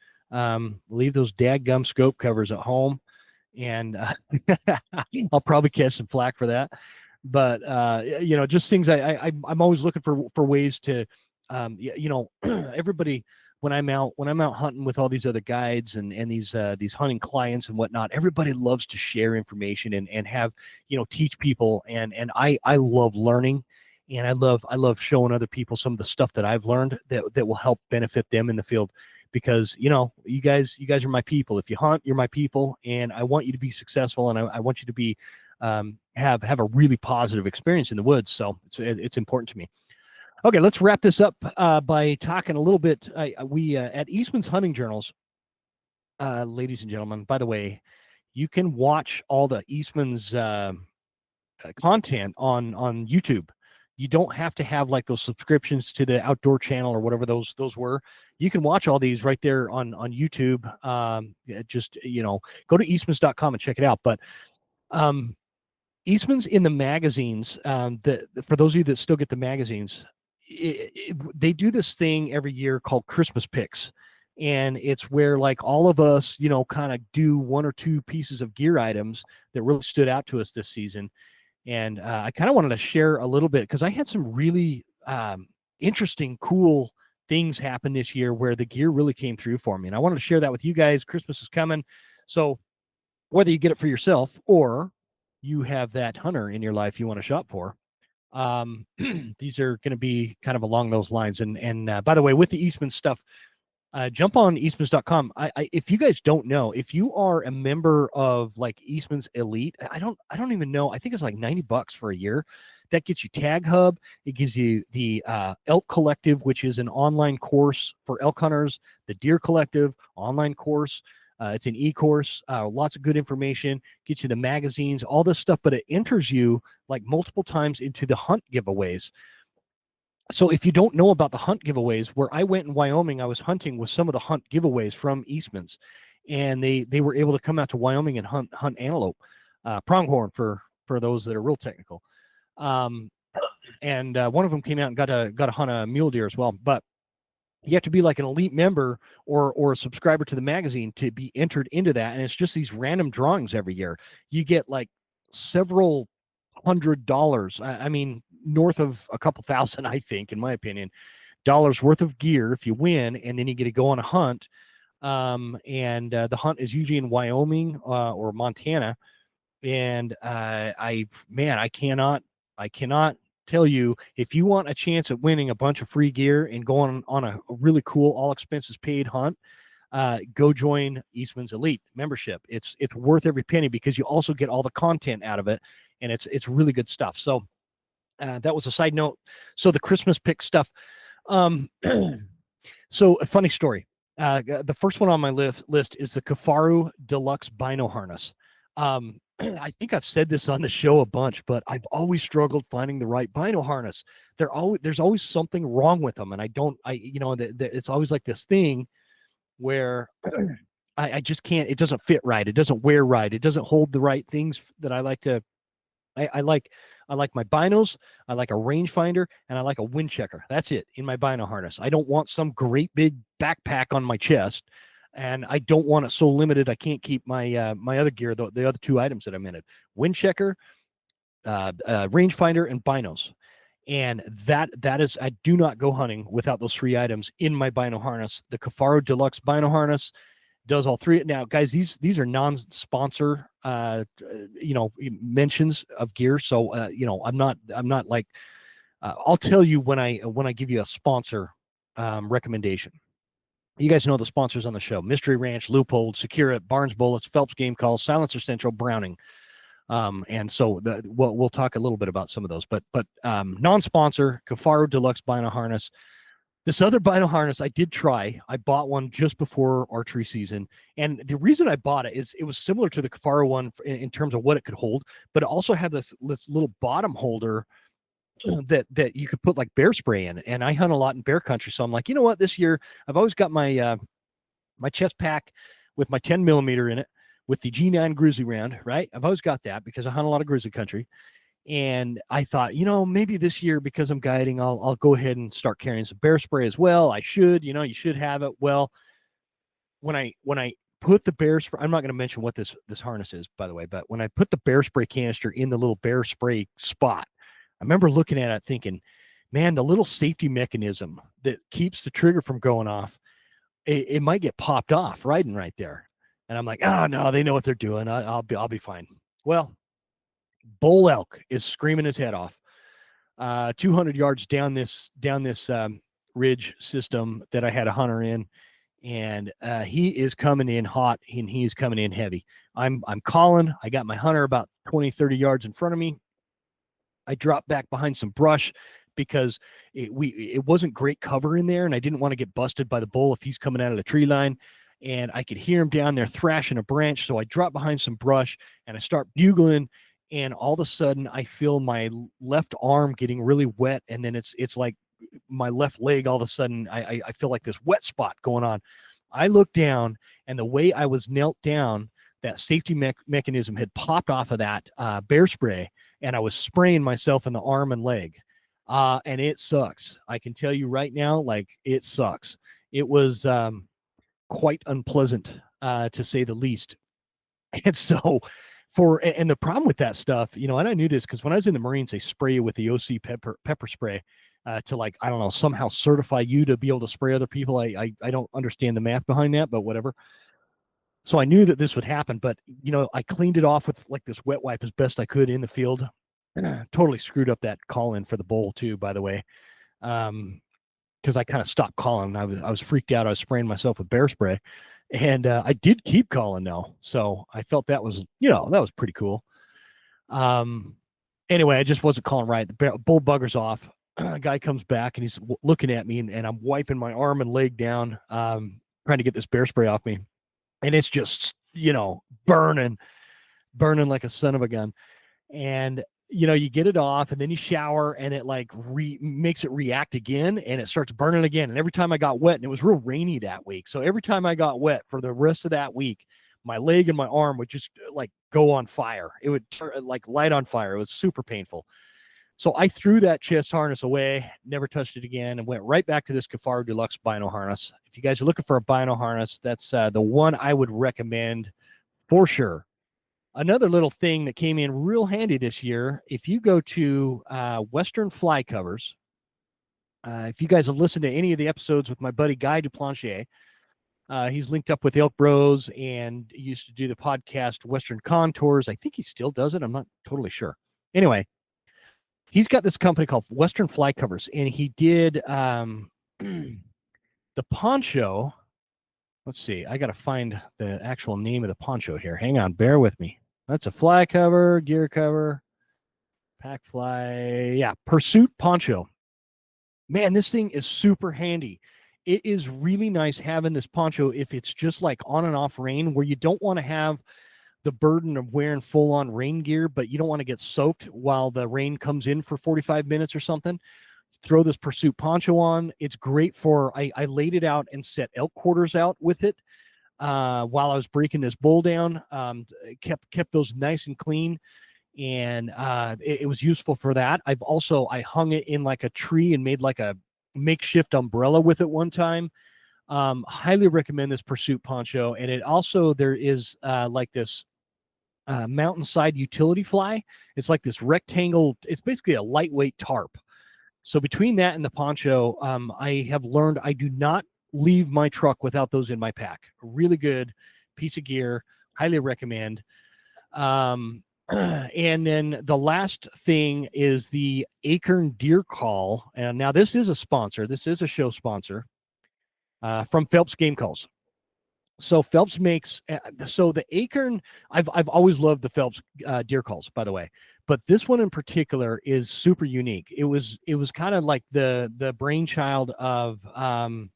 Leave those dadgum scope covers at home, and I'll probably catch some flack for that. But just things I'm always looking for ways to, everybody, when I'm out hunting with all these other guides and these hunting clients and whatnot, everybody loves to share information and have, teach people, and I love learning, and I love showing other people some of the stuff that I've learned that will help benefit them in the field, because you guys are my people. If you hunt, you're my people, and I want you to be successful, and I want you to be have a really positive experience in the woods. So it's important to me. Okay, let's wrap this up by talking a little bit. We at Eastman's Hunting Journals, ladies and gentlemen, by the way, you can watch all the Eastman's content on YouTube. You don't have to have like those subscriptions to the Outdoor Channel or whatever those were. You can watch all these right there on YouTube. Just go to eastmans.com and check it out. But Eastman's in the magazines. For those of you that still get the magazines, they do this thing every year called Christmas Picks, and it's where like all of us, kind of do one or two pieces of gear items that really stood out to us this season. And I kind of wanted to share a little bit because I had some really interesting, cool things happen this year where the gear really came through for me. And I wanted to share that with you guys. Christmas is coming. So whether you get it for yourself or you have that hunter in your life you want to shop for, these are going to be kind of along those lines. And by the way, with the Eastman stuff, jump on eastmans.com. If you guys don't know, if you are a member of like Eastman's Elite, I don't even know. I think it's like $90 for a year. That gets you Tag Hub. It gives you the Elk Collective, which is an online course for elk hunters. The Deer Collective online course. It's an e-course. Lots of good information. Gets you the magazines, all this stuff, but it enters you like multiple times into the hunt giveaways. So if you don't know about the hunt giveaways, where I went in Wyoming, I was hunting with some of the hunt giveaways from Eastman's, and they were able to come out to Wyoming and hunt antelope, pronghorn for those that are real technical. And one of them came out and got to hunt a mule deer as well. But you have to be like an elite member or a subscriber to the magazine to be entered into that. And it's just these random drawings every year. You get like several $100. I mean, north of a couple thousand, I think, in my opinion, dollars worth of gear if you win, and then you get to go on a hunt. The hunt is usually in Wyoming or Montana. And I cannot tell you, if you want a chance at winning a bunch of free gear and going on a really cool, all expenses paid hunt, go join Eastman's Elite membership. It's worth every penny because you also get all the content out of it, and it's really good stuff. So that was a side note. So the Christmas pick stuff. So a funny story. The first one on my list is the Kifaru Deluxe Bino Harness. I think I've said this on the show a bunch, but I've always struggled finding the right bino harness. There's always something wrong with them, and it's always like this thing where I just can't. It doesn't fit right. It doesn't wear right. It doesn't hold the right things that I like to. I like my binos. I like a rangefinder, and I like a wind checker. That's it in my bino harness. I don't want some great big backpack on my chest. And I don't want it so limited I can't keep my my other gear, the other two items that I'm in it: wind checker, rangefinder, and binos. And that is, I do not go hunting without those three items in my bino harness. The Kifaru Deluxe Bino Harness does all three. Now, guys, these are non-sponsor mentions of gear, so I'm not like I'll tell you when I give you a sponsor recommendation. You guys know the sponsors on the show: Mystery Ranch, Leupold, Secura, Barnes Bullets, Phelps Game Calls, Silencer Central, Browning. And so we'll talk a little bit about some of those, but non-sponsor, Kifaru Deluxe Bino Harness. This other bino harness I did try. I bought one just before archery season, and the reason I bought it is it was similar to the Kifaru one in terms of what it could hold, but it also had this little bottom holder that you could put like bear spray in. And I hunt a lot in bear country, so I'm like, you know what, this year I've always got my my chest pack with my 10 millimeter in it with the G9 grizzly round, right? I've always got that because I hunt a lot of grizzly country, And I thought, maybe this year, because I'm guiding, I'll go ahead and start carrying some bear spray as well. I should, you should have it. Well, when I put the bear spray, I'm not going to mention what this harness is, by the way, but when I put the bear spray canister in the little bear spray spot, I remember looking at it thinking, man, the little safety mechanism that keeps the trigger from going off, it might get popped off right there. And I'm like, oh no, they know what they're doing. I'll be fine. Well, bull elk is screaming his head off, 200 yards down this ridge system that I had a hunter in. And he is coming in hot, and he's coming in heavy. I'm calling. I got my hunter about 20, 30 yards in front of me. I dropped back behind some brush because it wasn't great cover in there, and I didn't want to get busted by the bull if he's coming out of the tree line. And I could hear him down there thrashing a branch, so I drop behind some brush and I start bugling. And all of a sudden, I feel my left arm getting really wet, and then it's like my left leg. All of a sudden, I feel like this wet spot going on. I look down, and the way I was knelt down, that safety mechanism had popped off of that bear spray, and I was spraying myself in the arm and leg. And it sucks. I can tell you right now, like, it sucks. It was quite unpleasant, to say the least. And so and the problem with that stuff, and I knew this because when I was in the Marines, they spray you with the OC pepper spray to, like, I don't know, somehow certify you to be able to spray other people. I don't understand the math behind that, but whatever. So I knew that this would happen, but I cleaned it off with like this wet wipe as best I could in the field. Totally screwed up that call in for the bull too, by the way. Because I kind of stopped calling. I was freaked out. I was spraying myself with bear spray. And I did keep calling though. So I felt that was, that was pretty cool. Anyway, I just wasn't calling right. The bull buggers off. A guy comes back and he's looking at me, and I'm wiping my arm and leg down, trying to get this bear spray off me. And it's just, burning like a son of a gun. And you get it off, and then you shower, and it like makes it react again, and it starts burning again. And every time I got wet, and it was real rainy that week, so every time I got wet for the rest of that week, my leg and my arm would just like go on fire. It would like light on fire. It was super painful. So I threw that chest harness away, never touched it again, and went right back to this Kifaru Deluxe Bino harness. If you guys are looking for a Bino harness, that's the one I would recommend for sure. Another little thing that came in real handy this year, if you go to Western Fly Covers, if you guys have listened to any of the episodes with my buddy Guy Duplanchier, he's linked up with Elk Bros and used to do the podcast Western Contours. I think he still does it. I'm not totally sure. Anyway, he's got this company called Western Fly Covers, and he did the poncho. Let's see. I got to find the actual name of the poncho here. Hang on. Bear with me. That's a fly cover, gear cover, pack fly. Yeah, Pursuit poncho. Man, this thing is super handy. It is really nice having this poncho if it's just like on and off rain, where you don't want to have the burden of wearing full on rain gear, but you don't want to get soaked while the rain comes in for 45 minutes or something. Throw this Pursuit poncho on. It's great for, I laid it out and set elk quarters out with it while I was breaking this bull down. Kept those nice and clean, and it was useful for that. I hung it in like a tree and made like a makeshift umbrella with it one time. Highly recommend this Pursuit poncho. And it also, there is like this mountainside utility fly. It's like this rectangle. It's basically a lightweight tarp. So between that and the poncho, I have learned I do not leave my truck without those in my pack. A really good piece of gear. Highly recommend. And then the last thing is the Acorn Deer Call. And now this is a sponsor. This is a show sponsor from Phelps Game Calls. So Phelps makes, so the Acorn, I've always loved the Phelps deer calls, by the way, but this one in particular is super unique. It was kind of like the brainchild of, man,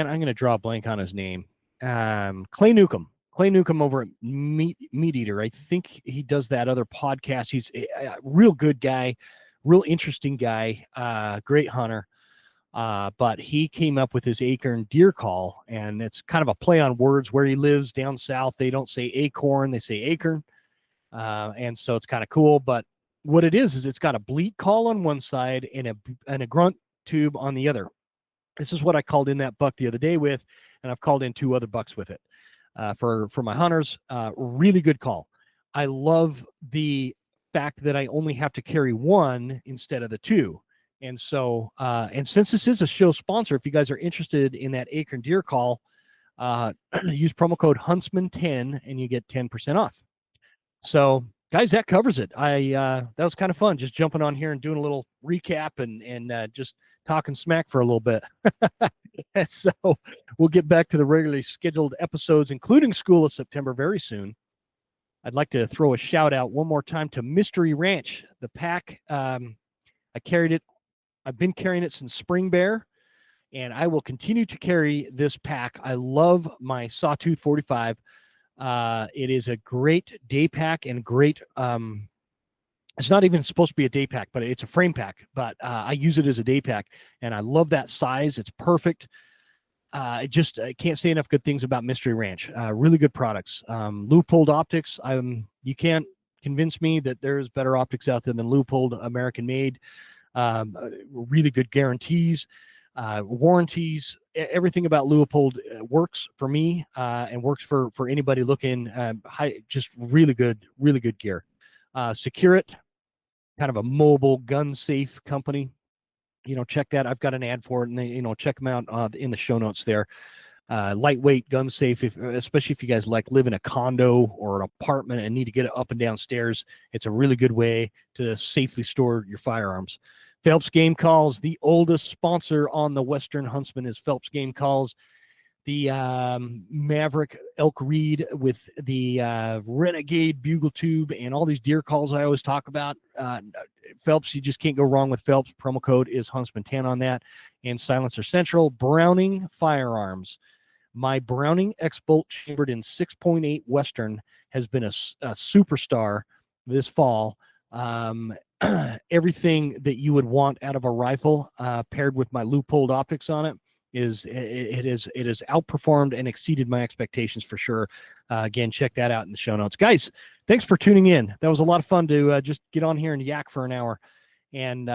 I'm going to draw a blank on his name. Clay Newcomb over at Meat Eater. I think he does that other podcast. He's a real good guy, real interesting guy, great hunter. But he came up with his Acorn Deer Call, and it's kind of a play on words. Where he lives down south, they don't say acorn, they say acorn. And so it's kind of cool, but what it is it's got a bleat call on one side and a grunt tube on the other. This is what I called in that buck the other day with, and I've called in 2 other bucks with it for my hunters. Really good call. I love the fact that I only have to carry 1 instead of the 2. And so, and since this is a show sponsor, if you guys are interested in that acorn deer call, use promo code Huntsman10 and you get 10% off. So, guys, that covers it. That was kind of fun, just jumping on here and doing a little recap and just talking smack for a little bit. And so we'll get back to the regularly scheduled episodes, including School of September, very soon. I'd like to throw a shout out one more time to Mystery Ranch. The pack, I carried it. I've been carrying it since Spring Bear, and I will continue to carry this pack. I love my Sawtooth 45. It is a great day pack and great, it's not even supposed to be a day pack, but it's a frame pack, but I use it as a day pack, and I love that size. It's perfect. I can't say enough good things about Mystery Ranch. Really good products. Leupold optics. You can't convince me that there's better optics out there than Leupold, American made. Really good guarantees, warranties. Everything about Leupold works for me and works for anybody looking. Just really good gear. Secure It, kind of a mobile gun safe company. Check that. I've got an ad for it, and check them out in the show notes there. Lightweight, gun safe, especially if you guys live in a condo or an apartment and need to get up and down stairs. It's a really good way to safely store your firearms. Phelps Game Calls, the oldest sponsor on the Western Huntsman is Phelps Game Calls. The Maverick elk reed with the Renegade bugle tube and all these deer calls I always talk about. Phelps, you just can't go wrong with Phelps. Promo code is Huntsman10 on that. And Silencer Central, Browning Firearms. My Browning X-Bolt chambered in 6.8 Western has been a superstar this fall. Everything that you would want out of a rifle paired with my Leupold optics on it it has outperformed and exceeded my expectations for sure. Again, check that out in the show notes. Guys, thanks for tuning in. That was a lot of fun to just get on here and yak for an hour. And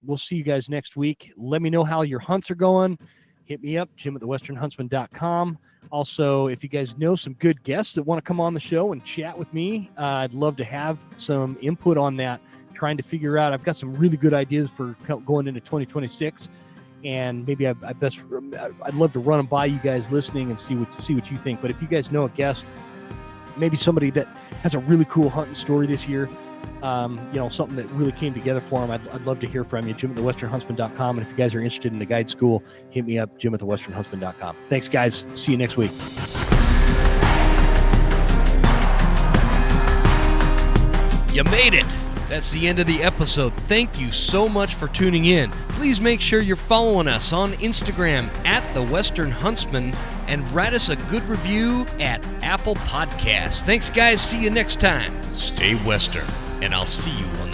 we'll see you guys next week. Let me know how your hunts are going. Hit me up, Jim@thewesternhuntsman.com. Also, if you guys know some good guests that want to come on the show and chat with me, I'd love to have some input on that. Trying to figure out, I've got some really good ideas for going into 2026. And maybe I'd love to run them by you guys listening and see what you think. But if you guys know a guest, maybe somebody that has a really cool hunting story this year, something that really came together for them, I'd love to hear from you. Jim@thewesternhuntsman.com. And if you guys are interested in the guide school, hit me up, Jim@thewesternhuntsman.com. Thanks, guys. See you next week. You made it. That's the end of the episode. Thank you so much for tuning in. Please make sure you're following us on Instagram @TheWesternHuntsman and write us a good review at Apple Podcasts. Thanks, guys. See you next time. Stay Western, and I'll see you on